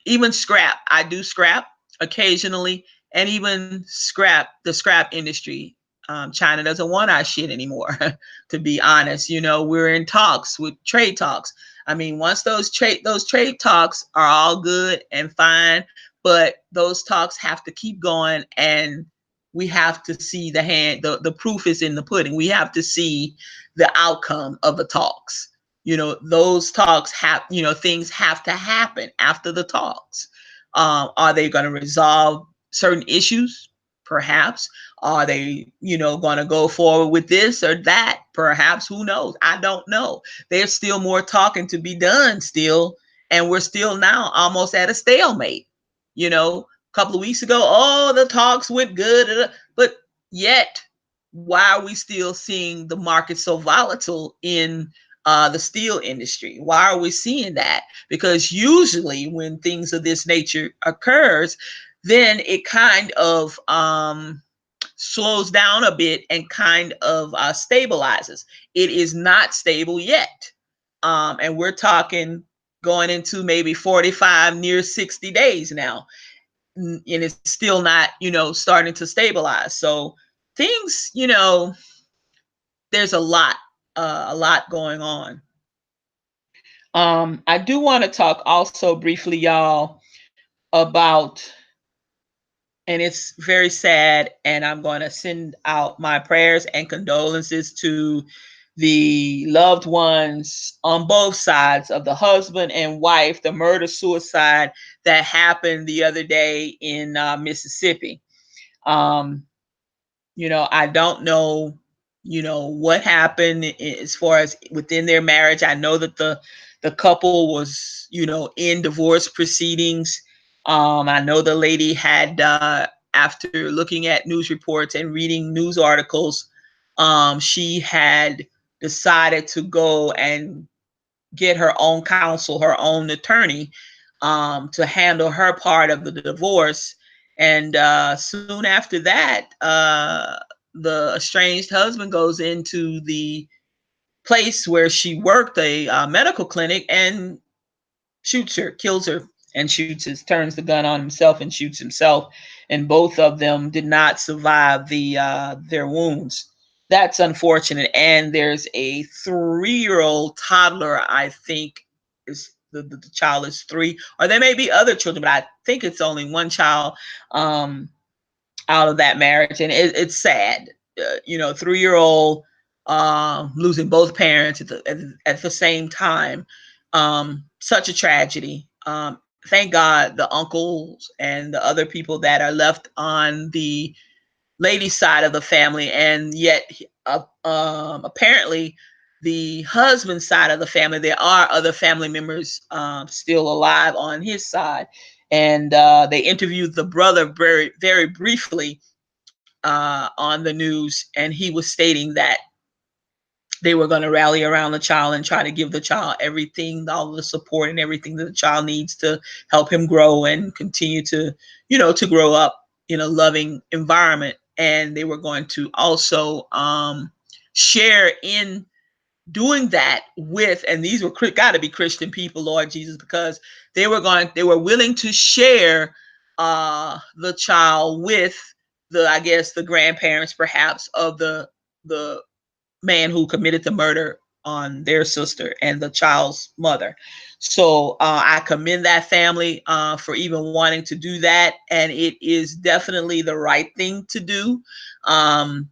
Even scrap. I do scrap occasionally, and even the scrap industry. China doesn't want our shit anymore, to be honest. We're in talks with trade talks. I mean, once those trade talks are all good and fine, but those talks have to keep going, and we have to see the proof is in the pudding. We have to see the outcome of the talks. Those talks things have to happen after the talks. Are they going to resolve certain issues? Perhaps. Are they, going to go forward with this or that? Perhaps. Who knows? I don't know. There's still more talking to be done still, and we're still now almost at a stalemate. A couple of weeks ago, oh, the talks went good, but yet, why are we still seeing the market so volatile in the steel industry? Why are we seeing that? Because usually when things of this nature occurs, then it kind of slows down a bit and kind of stabilizes. It is not stable yet. And we're talking going into maybe 45, near 60 days now. And it's still not, starting to stabilize. So things, there's a lot going on. I do want to talk also briefly, y'all, about, and it's very sad, and I'm going to send out my prayers and condolences to the loved ones on both sides of the husband and wife, the murder suicide that happened the other day in Mississippi. Um, I don't know, what happened as far as within their marriage. I know that the couple was, in divorce proceedings. I know the lady had, after looking at news reports and reading news articles, she had decided to go and get her own counsel, her own attorney, to handle her part of the divorce. And soon after that, the estranged husband goes into the place where she worked, a medical clinic, and shoots her, kills her, and turns the gun on himself and shoots himself. And both of them did not survive their wounds. That's unfortunate. And there's a 3-year-old toddler, I think, is the child is 3, or there may be other children, but I think it's only one child. out of that marriage, and it's sad. 3-year-old losing both parents at the same time. Such a tragedy. Thank God the uncles and the other people that are left on the lady's side of the family, and yet apparently the husband's side of the family, there are other family members still alive on his side, and they interviewed the brother very very briefly on the news, and he was stating that they were going to rally around the child and try to give the child everything, all the support and everything that the child needs to help him grow and continue to, to grow up in a loving environment. And they were going to also share in doing that with, and these were got to be Christian people, Lord Jesus, because they were willing to share the child with I guess the grandparents perhaps of the man who committed the murder on their sister and the child's mother. So I commend that family for even wanting to do that, and it is definitely the right thing to do. Um,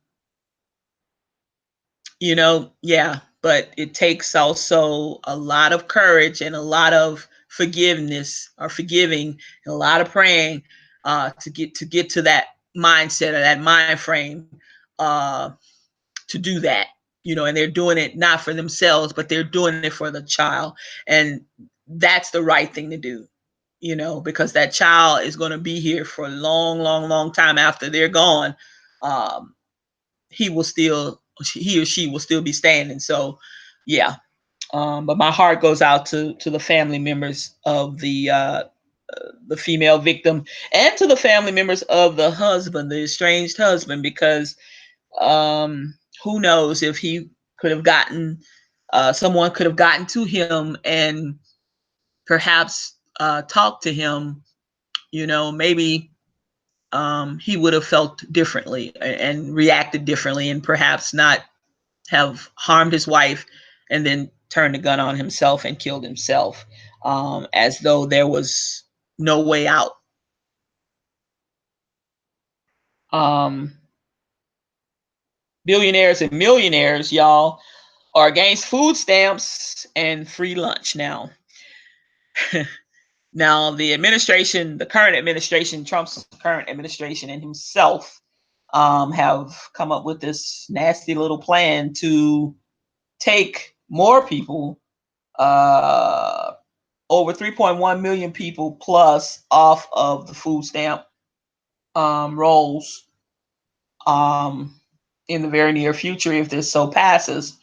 yeah, but it takes also a lot of courage and a lot of forgiveness or forgiving and a lot of praying to get to that mindset or that mind frame uh, to do that. And they're doing it not for themselves, but they're doing it for the child, and that's the right thing to do. Because that child is going to be here for a long, long, long time after they're gone. Um, he or she will still be standing. So, yeah. But my heart goes out to the family members of the female victim, and to the family members of the husband, the estranged husband, because who knows if he could have gotten someone could have gotten to him and perhaps talked to him. Maybe he would have felt differently and reacted differently, and perhaps not have harmed his wife and then turned the gun on himself and killed himself, as though there was no way out. Um, Billionaires and millionaires, y'all, are against food stamps and free lunch now. Now, the current administration, Trump's current administration, and himself have come up with this nasty little plan to take more people, over 3.1 million people plus, off of the food stamp rolls in the very near future if this so passes,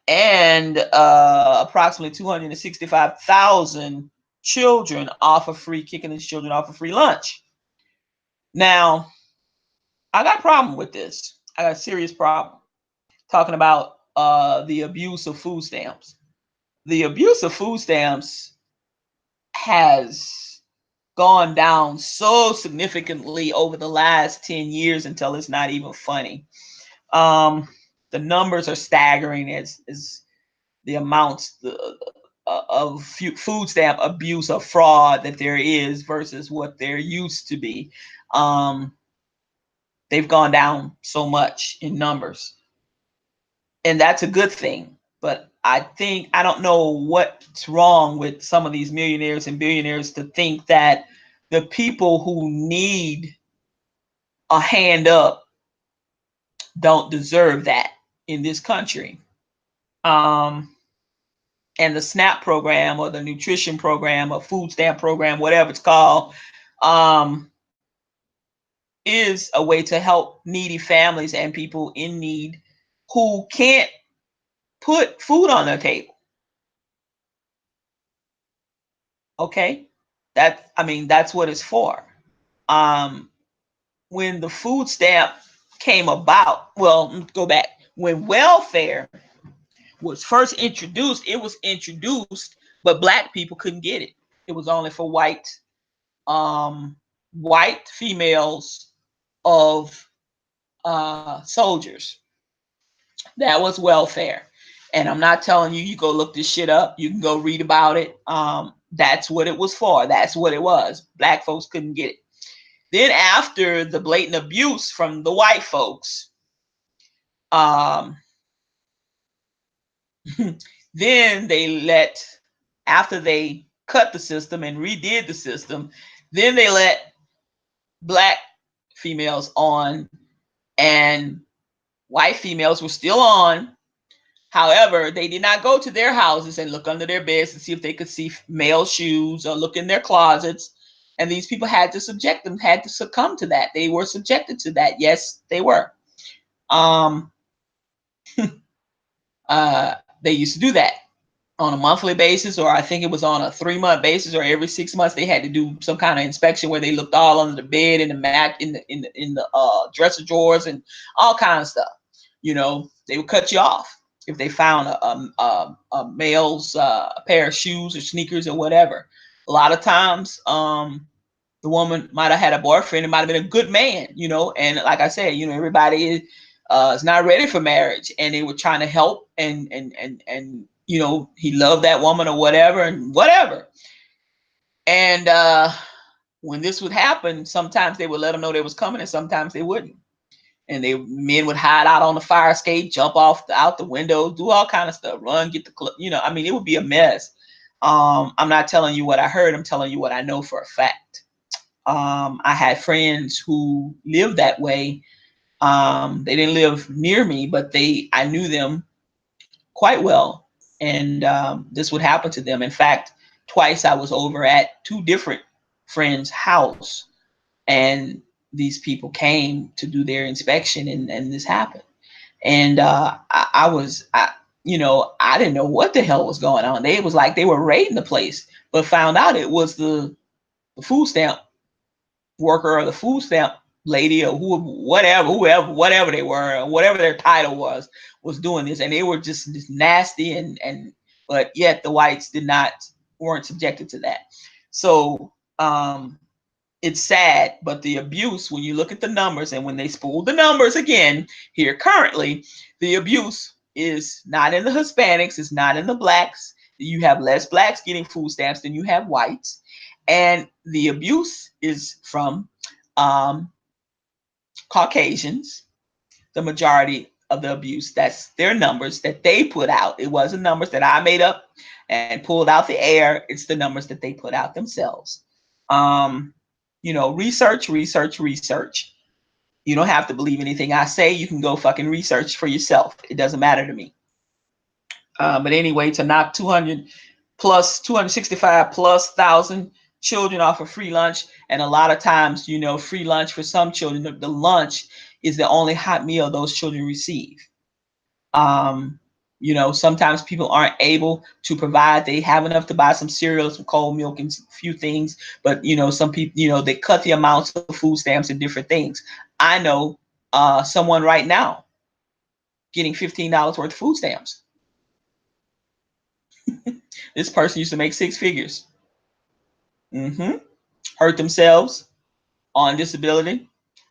and approximately 265,000 children off of free, kicking these children off of free lunch. Now, I got a problem with this. I got a serious problem talking about the abuse of food stamps. The abuse of food stamps has gone down so significantly over the last 10 years until it's not even funny. The numbers are staggering as the amounts of food stamp abuse or fraud that there is versus what there used to be. They've gone down so much in numbers, and that's a good thing. But I don't know what's wrong with some of these millionaires and billionaires to think that the people who need a hand up don't deserve that in this country. And the SNAP program, or the nutrition program, or food stamp program, whatever it's called, is a way to help needy families and people in need who can't put food on their table. Okay, that's what it's for. When the food stamp came about, well, go back. When welfare was first introduced, it was introduced, but black people couldn't get it. It was only for white females of soldiers. That was welfare. And I'm not telling you go look this shit up. You can go read about it. That's what it was for. That's what it was. Black folks couldn't get it. Then after the blatant abuse from the white folks, um, then they let, after they cut the system and redid the system, then they let black females on, and white females were still on. However, they did not go to their houses and look under their beds to see if they could see male shoes or look in their closets. And these people had to subject them, had to succumb to that. They were subjected to that. Yes, they were. Um, they used to do that on a monthly basis, or I think it was on a 3-month basis, or every 6 months they had to do some kind of inspection where they looked all under the bed, in the mat, in the dresser drawers, and all kinds of stuff. You know, they would cut you off if they found a male's pair of shoes or sneakers or whatever. A lot of times, the woman might have had a boyfriend. It might have been a good man, you know. And like I said, you know, everybody is not ready for marriage, and they were trying to help, and you know, he loved that woman or whatever and whatever. And when this would happen, sometimes they would let them know they was coming, and sometimes they wouldn't. And men would hide out on the fire escape, jump out the window, do all kind of stuff, run, get the you know. I mean, it would be a mess. I'm not telling you what I heard. I'm telling you what I know for a fact. I had friends who lived that way. They didn't live near me, but I knew them quite well, and this would happen to them. In fact, twice I was over at 2 different friends' house, and these people came to do their inspection, and this happened. And you know, I didn't know what the hell was going on. It was like they were raiding the place, but found out it was the food stamp worker or the food stamp lady or whatever they were, or whatever their title was doing this. And they were just nasty, and but yet the whites weren't subjected to that. So it's sad, but the abuse, when you look at the numbers, and when they spool the numbers again here currently, the abuse is not in the Hispanics, it's not in the blacks. You have less blacks getting food stamps than you have whites. And the abuse is from Caucasians, the majority of the abuse. That's their numbers that they put out. It wasn't numbers that I made up and pulled out the air. It's the numbers that they put out themselves. You know, research. You don't have to believe anything I say. You can go fucking research for yourself. It doesn't matter to me. But anyway, to knock 265 plus thousand children off of free lunch, and a lot of times, you know, free lunch for some children, the lunch is the only hot meal those children receive. You know, sometimes people aren't able to provide. They have enough to buy some cereal, some cold milk, and a few things. But, you know, some people, you know, they cut the amounts of food stamps and different things. I know someone right now getting $15 worth of food stamps. This person used to make 6 figures. Hurt themselves on disability,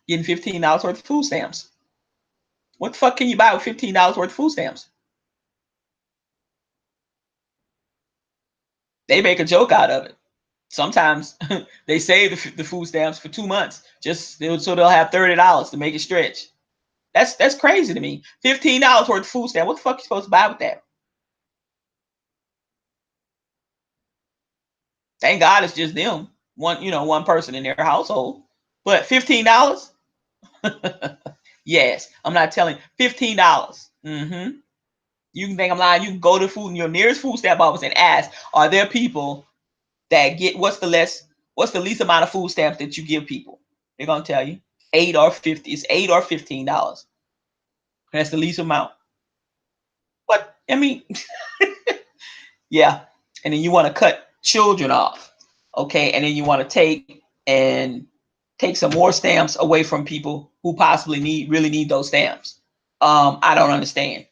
getting $15 worth of food stamps. What the fuck can you buy with $15 worth of food stamps? They make a joke out of it. Sometimes they save the food stamps for 2 months, just so they'll have $30 to make it stretch. That's crazy to me. $15 worth of food stamp. What the fuck are you supposed to buy with that? Thank God it's just them. One person in their household. But $15? Yes. I'm not telling you. $15. You can think I'm lying. You can go to your nearest food stamp office and ask, are there people that get what's the least amount of food stamps that you give people? They're gonna tell you 8 or 50. It's $8 or $15. That's the least amount. But I mean, yeah. And then you want to cut children off, okay? And then you want to take some more stamps away from people who possibly really need those stamps. I don't understand.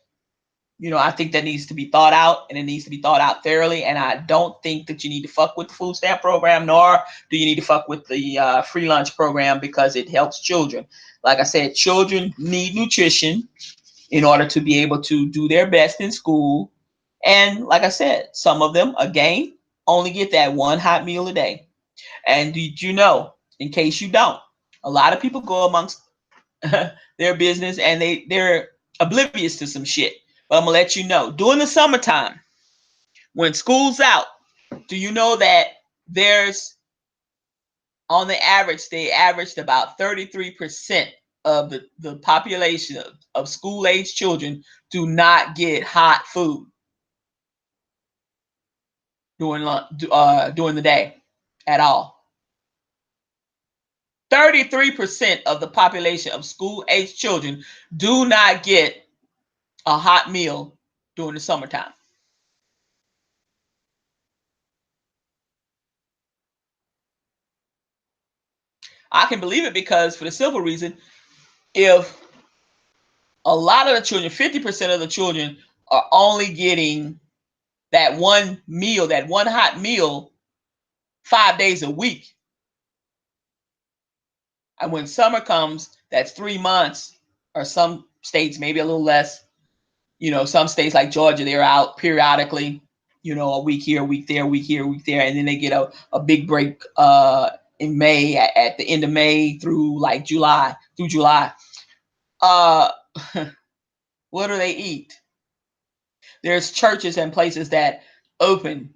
You know, I think that needs to be thought out, and it needs to be thought out thoroughly. And I don't think that you need to fuck with the food stamp program, nor do you need to fuck with the free lunch program, because it helps children. Like I said, children need nutrition in order to be able to do their best in school. And like I said, some of them, again, only get that one hot meal a day. And did you know, in case you don't, A lot of people go amongst their business and they're oblivious to some shit. But I'm gonna let you know, during the summertime, when school's out, do you know that there's, on the average, they averaged about 33% of the population of school-age children do not get hot food during the day at all. 33% of the population of school-age children do not get a hot meal during the summertime. I can believe it because, for the simple reason, if a lot of the children, 50% of the children, are only getting that one meal, that one hot meal, 5 days a week. And when summer comes, that's 3 months, or some states, maybe a little less. Some states like Georgia, they're out periodically, a week here, a week there, a week here, a week there. And then they get a big break in May, at the end of May through like July, Uh, what do they eat? There's churches and places that open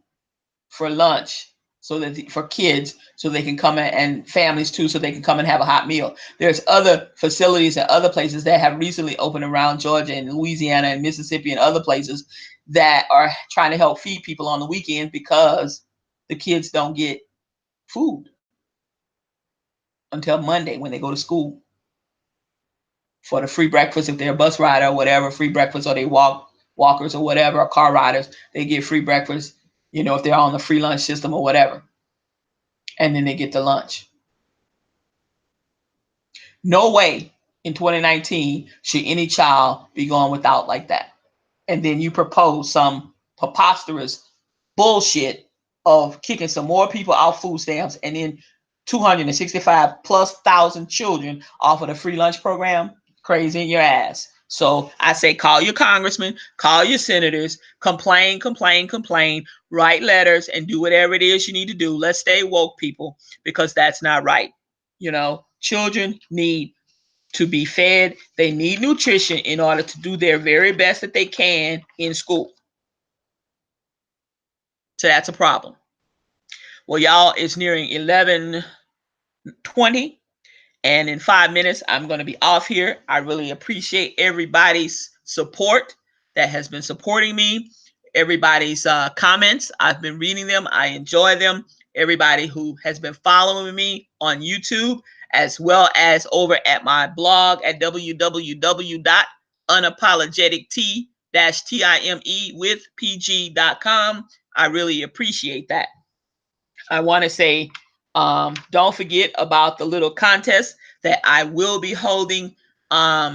for lunch, so that for kids, so they can come in, and families too, so they can come and have a hot meal. There's other facilities and other places that have recently opened around Georgia and Louisiana and Mississippi and other places that are trying to help feed people on the weekends, because the kids don't get food until Monday when they go to school, for the free breakfast. If they're a bus rider or whatever, free breakfast, or they walkers or whatever, or car riders, they get free breakfast, if they're on the free lunch system or whatever. And then they get the lunch. No way in 2019 should any child be going without like that. And then you propose some preposterous bullshit of kicking some more people off food stamps, and then 265 plus thousand children off of the free lunch program. Crazy in your ass. So I say, call your congressmen, call your senators, complain, complain, complain, write letters, and do whatever it is you need to do. Let's stay woke, people, because that's not right. Children need to be fed. They need nutrition in order to do their very best that they can in school. So that's a problem. Well, y'all, it's nearing 11:20. And in 5 minutes, I'm going to be off here. I really appreciate everybody's support that has been supporting me. Everybody's comments, I've been reading them. I enjoy them. Everybody who has been following me on YouTube, as well as over at my blog at www.unapologetic-time-with-pg.com. I really appreciate that. I want to say, don't forget about the little contest that I will be holding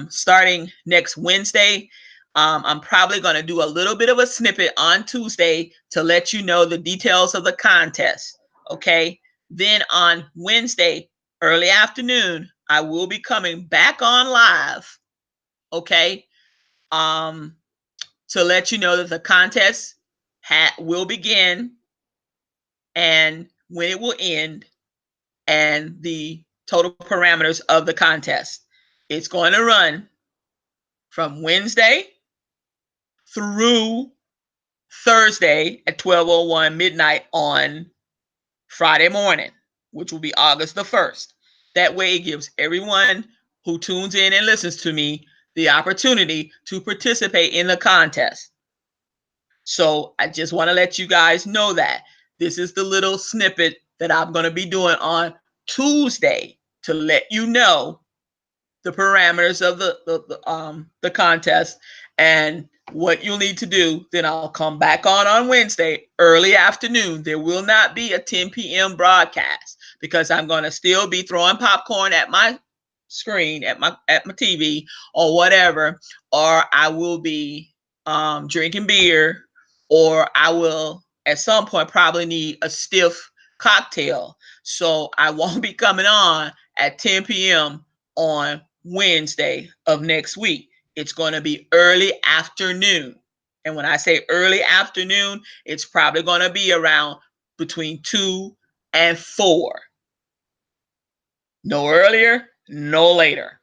starting next Wednesday. I'm probably going to do a little bit of a snippet on Tuesday to let you know the details of the contest. Okay. Then on Wednesday, early afternoon, I will be coming back on live. Okay. To let you know that the contest will begin and when it will end, and the total parameters of the contest. It's going to run from Wednesday through Thursday at 12:01 midnight on Friday morning, which will be August the 1st. That way it gives everyone who tunes in and listens to me the opportunity to participate in the contest. So I just want to let you guys know that this is the little snippet that I'm going to be doing on Tuesday to let you know the parameters of the contest and what you'll need to do. Then I'll come back on Wednesday early afternoon. There will not be a 10 p.m. broadcast because I'm going to still be throwing popcorn at my screen, at my TV or whatever, or I will be drinking beer, or I will at some point probably need a stiff cocktail. So I won't be coming on at 10 p.m. on Wednesday of next week. It's going to be early afternoon. And when I say early afternoon, it's probably going to be around between 2 and 4. No earlier, no later.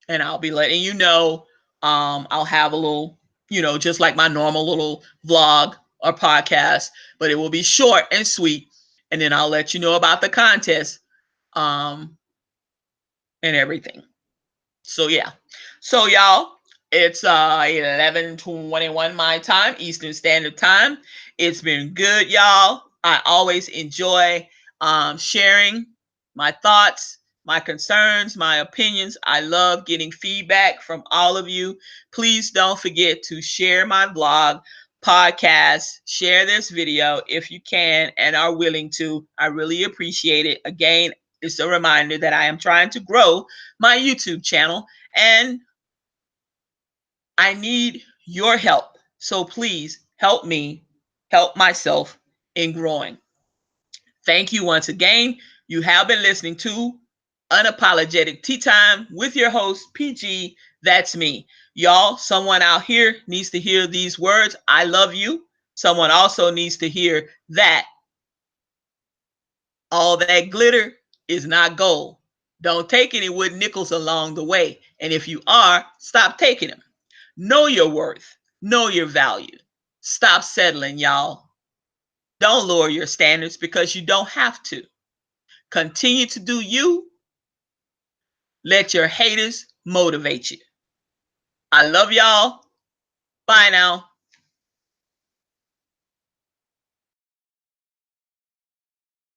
And I'll be letting you know. I'll have a little, just like my normal little vlog or podcast, but it will be short and sweet. And then I'll let you know about the contest um, and everything. So yeah. So y'all, it's 11:21 my time, Eastern Standard Time. It's been good, y'all. I always enjoy sharing my thoughts, my concerns, my opinions. I love getting feedback from all of you. Please don't forget to share my vlog, podcast, share this video if you can and are willing to. I really appreciate it. Again, it's a reminder that I am trying to grow my YouTube channel and I need your help. So please help me help myself in growing. Thank you once again. You have been listening to Unapologetic Tea Time with your host, PG. That's me. Y'all, someone out here needs to hear these words. I love you. Someone also needs to hear that all that glitter is not gold. Don't take any wood nickels along the way. And if you are, stop taking them. Know your worth. Know your value. Stop settling, y'all. Don't lower your standards because you don't have to. Continue to do you. Let your haters motivate you. I love y'all. Bye now.